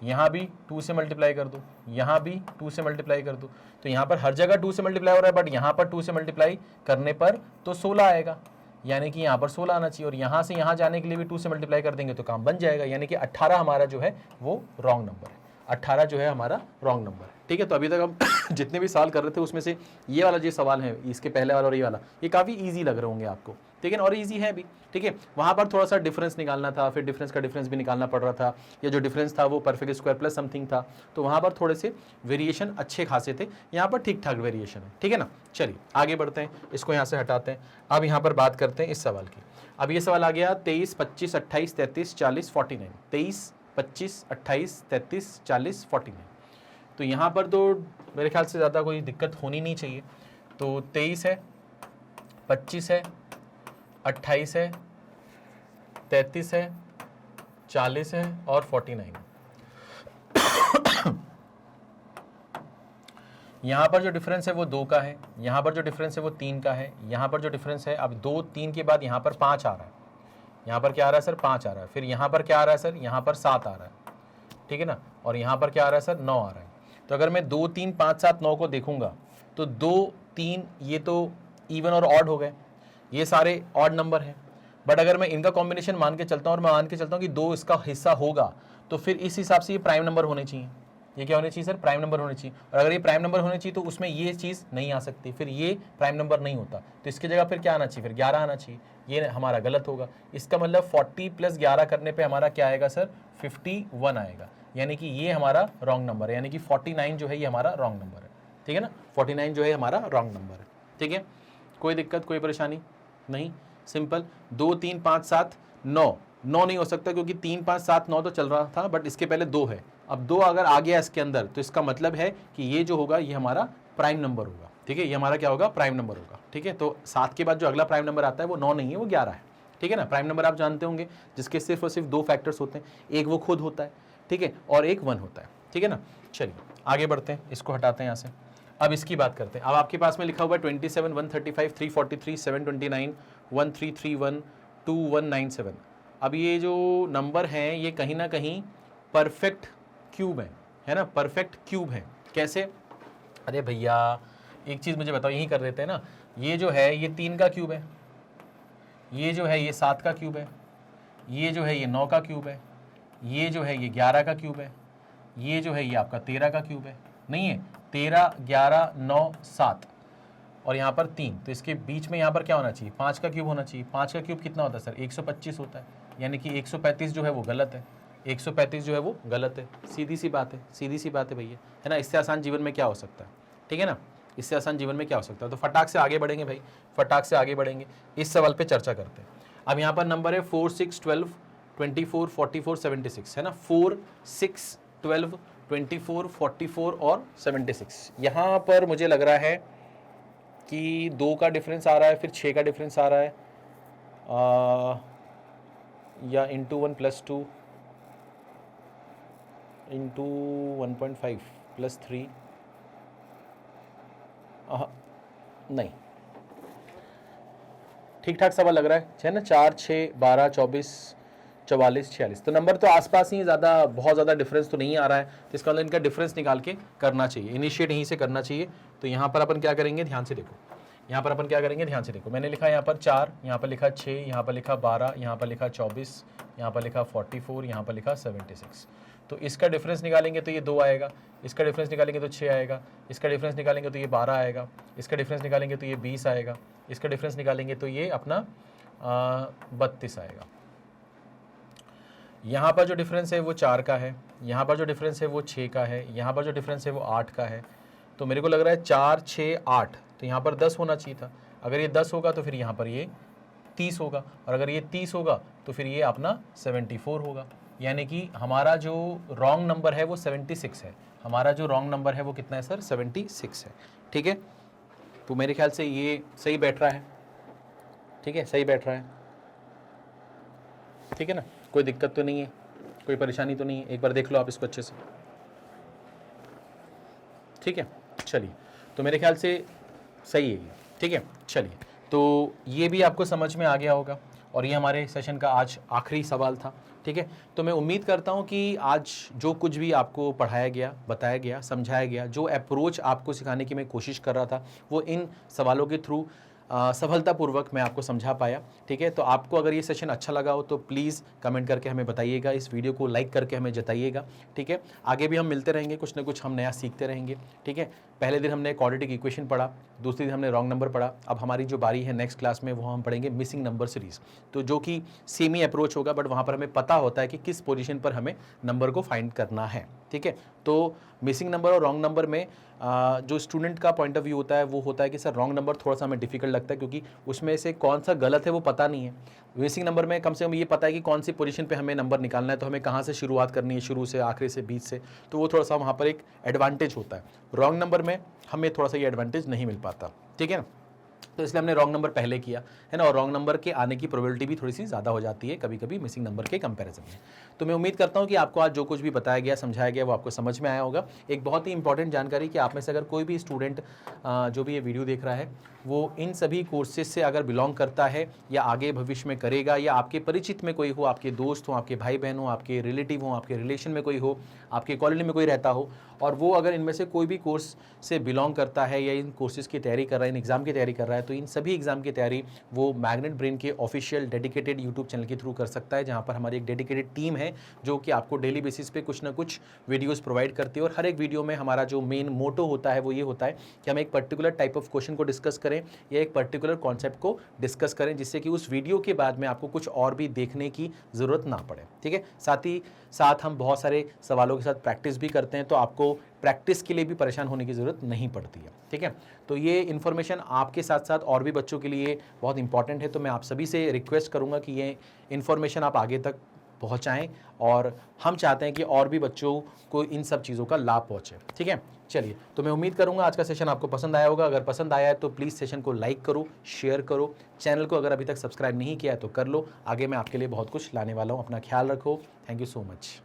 यहाँ भी 2 से मल्टीप्लाई कर दो, यहाँ भी 2 से मल्टीप्लाई कर दो। तो यहाँ पर हर जगह 2 से मल्टीप्लाई हो रहा है, बट यहाँ पर 2 से मल्टीप्लाई करने पर तो 16 आएगा, यानी कि यहाँ पर 16 आना चाहिए। और यहाँ से यहाँ जाने के लिए भी 2 से मल्टीप्लाई कर देंगे तो काम बन जाएगा, यानी कि 18 हमारा जो है वो रॉन्ग नंबर है। 18 जो है हमारा रॉन्ग नंबर है। ठीक है, तो अभी तक हम जितने भी सवाल कर रहे थे उसमें से ये वाला जो सवाल है, इसके पहले वाला और ये वाला, ये काफ़ी ईजी लग रहे होंगे आपको। ठीक है, और ईजी है भी। ठीक है, वहाँ पर थोड़ा सा डिफरेंस निकालना था, फिर डिफरेंस का डिफरेंस भी निकालना पड़ रहा था, या जो डिफरेंस था वो परफेक्ट स्क्वायर प्लस समथिंग था, तो वहाँ पर थोड़े से वेरिएशन अच्छे खासे थे। यहाँ पर ठीक ठाक वेरिएशन है। ठीक है ना, चलिए आगे बढ़ते हैं, इसको यहाँ से हटाते हैं। अब यहाँ पर बात करते हैं इस सवाल की। अब ये सवाल आ गया 23 25 28 33 40 49, 23 25 28 33 40 49। तो यहाँ पर तो मेरे ख्याल से ज़्यादा कोई दिक्कत होनी नहीं चाहिए। तो 23 है, 25 है, 28 है, 33 है, 40 है और 49। यहाँ पर जो डिफरेंस है वो 2 का है, यहाँ पर जो डिफरेंस है वो 3 का है, यहाँ पर जो डिफरेंस है, अब 2 3 के बाद यहाँ पर 5 आ रहा है। यहाँ पर क्या आ रहा है सर? 5 आ रहा है। फिर यहाँ पर क्या आ रहा है सर? यहाँ पर 7 आ रहा है। ठीक है ना, और यहाँ पर क्या आ रहा है सर? 9 आ रहा है। तो अगर मैं 2 3 5 7 9 को देखूंगा तो 2 3 ये तो इवन और ऑड हो गए, ये सारे ऑड नंबर हैं। बट अगर मैं इनका कॉम्बिनेशन मान के चलता हूँ और मैं मान के चलता हूँ कि 2 इसका हिस्सा होगा, तो फिर इस हिसाब से ये प्राइम नंबर होने चाहिए। ये क्या होने चाहिए सर? प्राइम नंबर होने चाहिए। और अगर ये प्राइम नंबर होने चाहिए तो उसमें ये चीज़ नहीं आ सकती, फिर ये प्राइम नंबर नहीं होता। तो इसकी जगह फिर क्या आना चाहिए? फिर 11 आना चाहिए। ये हमारा गलत होगा। इसका मतलब 40 + 11 करने पे हमारा क्या आएगा सर? 51 आएगा, यानी कि ये हमारा रॉन्ग नंबर है, यानी कि 49 जो है ये हमारा रॉन्ग नंबर है। ठीक है ना, 49 जो है हमारा रॉन्ग नंबर है। ठीक है, कोई दिक्कत, कोई परेशानी नहीं, सिंपल 2 3 5 7 9, 9 नहीं हो सकता क्योंकि 3 5 7 9 तो चल रहा था, बट इसके पहले 2 है। अब 2 अगर आ गया इसके अंदर तो इसका मतलब है कि ये जो होगा ये हमारा प्राइम नंबर होगा, ठीक है, ये हमारा क्या होगा, प्राइम नंबर होगा, ठीक है। तो 7 के बाद जो अगला प्राइम नंबर आता है वो 9 नहीं है, वो 11 है, ठीक है ना। प्राइम नंबर आप जानते होंगे जिसके सिर्फ और सिर्फ 2 फैक्टर्स होते हैं, एक वो खुद होता है, ठीक है, और एक 1 होता है, ठीक है ना। चलिए आगे बढ़ते हैं, इसको हटाते हैं यहाँ से, अब इसकी बात करते हैं। अब आपके पास में लिखा हुआ है 27 135 343 729 1331 2197। अब ये जो नंबर हैं ये कहीं ना कहीं परफेक्ट क्यूब है ना, परफेक्ट क्यूब है। कैसे? अरे भैया एक चीज़ मुझे बताओ, यही कर देते हैं ना, ये जो है ये 3 का क्यूब है, ये जो है ये 7 का क्यूब है, ये जो है ये 9 का क्यूब है, ये जो है ये 11 का क्यूब है, ये जो है ये आपका 13 का क्यूब है, नहीं है 13 11 9 7 और यहाँ पर 3, तो इसके बीच में यहाँ पर क्या होना चाहिए, 5 का क्यूब होना चाहिए। 5 का क्यूब कितना होता है सर, 125 होता है, यानी कि 135 जो है वो गलत है, 135 जो है वो गलत है। सीधी सी बात है, सीधी सी बात है भैया, है ना। इससे आसान जीवन में क्या हो सकता है, ठीक है ना, इससे आसान जीवन में क्या हो सकता है। तो फटाक से आगे बढ़ेंगे भाई, फटाक से आगे बढ़ेंगे, इस सवाल पे चर्चा करते हैं। अब यहाँ पर नंबर है 4 6 12 24 44 76, है ना, 4 6 12 24 44 और 76। यहाँ पर मुझे लग रहा है कि 2 का डिफरेंस आ रहा है, फिर 6 का डिफरेंस आ रहा है, या इंटू 1 + 2 इंटू 1.5 + 3, नहीं, ठीक ठाक सवाल लग रहा है ना। 4 6 12 24 44 46, तो नंबर तो आसपास ही, ज़्यादा बहुत ज़्यादा डिफरेंस तो नहीं आ रहा है, तो इसका मतलब इनका डिफरेंस निकाल के करना चाहिए, इनिशिएट यहीं से करना चाहिए। तो यहाँ पर अपन क्या करेंगे, ध्यान से देखो, यहाँ पर अपन क्या करेंगे, ध्यान से देखो, मैंने लिखा यहाँ पर 4, यहाँ पर लिखा 6, यहाँ पर लिखा 12, यहाँ पर लिखा 24, यहाँ पर लिखा 44, यहाँ पर लिखा 76। तो इसका डिफरेंस निकालेंगे तो ये 2 आएगा, इसका डिफरेंस निकालेंगे तो 6 आएगा, इसका डिफरेंस निकालेंगे तो ये 12 आएगा, इसका डिफरेंस निकालेंगे तो ये 20 आएगा, इसका डिफरेंस निकालेंगे तो ये अपना 32 आएगा। यहाँ पर जो डिफरेंस है वो 4 का है, यहाँ पर जो डिफरेंस है वो 6 का है, यहाँ पर जो डिफरेंस है वो 8 का है। तो मेरे को लग रहा है 4 6 8, तो यहाँ पर 10 होना चाहिए था। अगर ये 10 होगा तो फिर यहाँ पर ये 30 होगा, और अगर ये 30 होगा तो फिर ये अपना 74 होगा। यानी कि हमारा जो रॉन्ग नंबर है वो 76 है, हमारा जो रॉन्ग नंबर है वो कितना है सर, 76 है, ठीक है। तो मेरे ख्याल से ये सही बैठ रहा है, ठीक है, सही बैठ रहा है, ठीक है ना, कोई दिक्कत तो नहीं है, कोई परेशानी तो नहीं है। एक बार देख लो आप इसको अच्छे से, ठीक है। चलिए, तो मेरे ख्याल से सही है ये, ठीक है। चलिए, तो ये भी आपको समझ में आ गया होगा, और ये हमारे सेशन का आज आखिरी सवाल था, ठीक है। तो मैं उम्मीद करता हूँ कि आज जो कुछ भी आपको पढ़ाया गया, बताया गया, समझाया गया, जो अप्रोच आपको सिखाने की मैं कोशिश कर रहा था, वो इन सवालों के थ्रू सफलतापूर्वक मैं आपको समझा पाया, ठीक है। तो आपको अगर ये सेशन अच्छा लगा हो तो प्लीज़ कमेंट करके हमें बताइएगा, इस वीडियो को लाइक करके हमें जताइएगा, ठीक है। आगे भी हम मिलते रहेंगे, कुछ ना कुछ हम नया सीखते रहेंगे, ठीक है। पहले दिन हमने क्वाड्रेटिक इक्वेशन पढ़ा, दूसरे दिन हमने रॉन्ग नंबर पढ़ा, अब हमारी जो बारी है नेक्स्ट क्लास में वो हम पढ़ेंगे मिसिंग नंबर सीरीज़, तो जो कि सेम ही अप्रोच होगा, बट वहाँ पर हमें पता होता है कि किस पोजीशन पर हमें नंबर को फाइंड करना है, ठीक है। तो मिसिंग नंबर और रॉन्ग नंबर में जो स्टूडेंट का पॉइंट ऑफ व्यू होता है वो होता है कि सर रॉन्ग नंबर थोड़ा सा हमें डिफिकल्ट लगता है, क्योंकि उसमें से कौन सा गलत है वो पता नहीं है। मिसिंग नंबर में कम से कम ये पता है कि कौन सी पोजीशन पे हमें नंबर निकालना है, तो हमें कहाँ से शुरुआत करनी है, शुरू से, आखिरी से, बीच से, तो वो थोड़ा सा वहाँ पर एक एडवांटेज होता है। रॉन्ग नंबर में हमें थोड़ा सा ये एडवांटेज नहीं मिल पाता, ठीक है ना। तो इसलिए हमने रॉन्ग नंबर पहले किया है ना, और रॉन्ग नंबर के आने की प्रोबेबिलिटी भी थोड़ी सी ज़्यादा हो जाती है कभी कभी मिसिंग नंबर के कंपैरिजन में। तो मैं उम्मीद करता हूँ कि आपको आज जो कुछ भी बताया गया, समझाया गया, वो आपको समझ में आया होगा। एक बहुत ही इंपॉर्टेंट जानकारी कि आप में से अगर कोई भी स्टूडेंट जो भी ये वीडियो देख रहा है वो इन सभी कोर्सेज से अगर बिलोंग करता है या आगे भविष्य में करेगा, या आपके परिचित में कोई हो, आपके दोस्त हो, आपके भाई बहन हो, आपके रिलेटिव हो, आपके रिलेशन में कोई हो, आपके कॉलोनी में कोई रहता हो, और वो अगर इनमें से कोई भी कोर्स से बिलोंग करता है या इन कोर्सेज की तैयारी कर रहा है, इन एग्ज़ाम की तैयारी कर रहा है, तो इन सभी एग्ज़ाम की तैयारी वो मैग्नेट ब्रेन के ऑफिशियल डेडिकेटेड यूट्यूब चैनल के थ्रू कर सकता है, जहाँ पर हमारी एक डेडिकेटेड टीम है जो कि आपको डेली बेसिस पे कुछ ना कुछ वीडियोस प्रोवाइड करती है। और हर एक वीडियो में हमारा जो मेन मोटो होता है वो ये होता है कि हम एक पर्टिकुलर टाइप ऑफ क्वेश्चन को डिस्कस करें करें या एक पर्टिकुलर कॉन्सेप्ट को डिस्कस करें, जिससे कि उस वीडियो के बाद में आपको कुछ और भी देखने की ज़रूरत ना पड़े। ठीक है, साथ ही साथ हम बहुत सारे सवालों के साथ प्रैक्टिस भी करते हैं, तो आपको प्रैक्टिस के लिए भी परेशान होने की ज़रूरत नहीं पड़ती है। ठीक है, तो ये इन्फॉर्मेशन आपके साथ साथ और भी बच्चों के लिए बहुत इंपॉर्टेंट है, तो मैं आप सभी से रिक्वेस्ट करूँगा कि ये इन्फॉर्मेशन आप आगे तक पहुँचाएँ, और हम चाहते हैं कि और भी बच्चों को इन सब चीज़ों का लाभ पहुँचे। ठीक है, चलिए, तो मैं उम्मीद करूँगा आज का सेशन आपको पसंद आया होगा। अगर पसंद आया है तो प्लीज़ सेशन को लाइक करो, शेयर करो, चैनल को अगर अभी तक सब्सक्राइब नहीं किया है तो कर लो। आगे मैं आपके लिए बहुत कुछ लाने वाला हूँ। अपना ख्याल रखो। Thank you so much.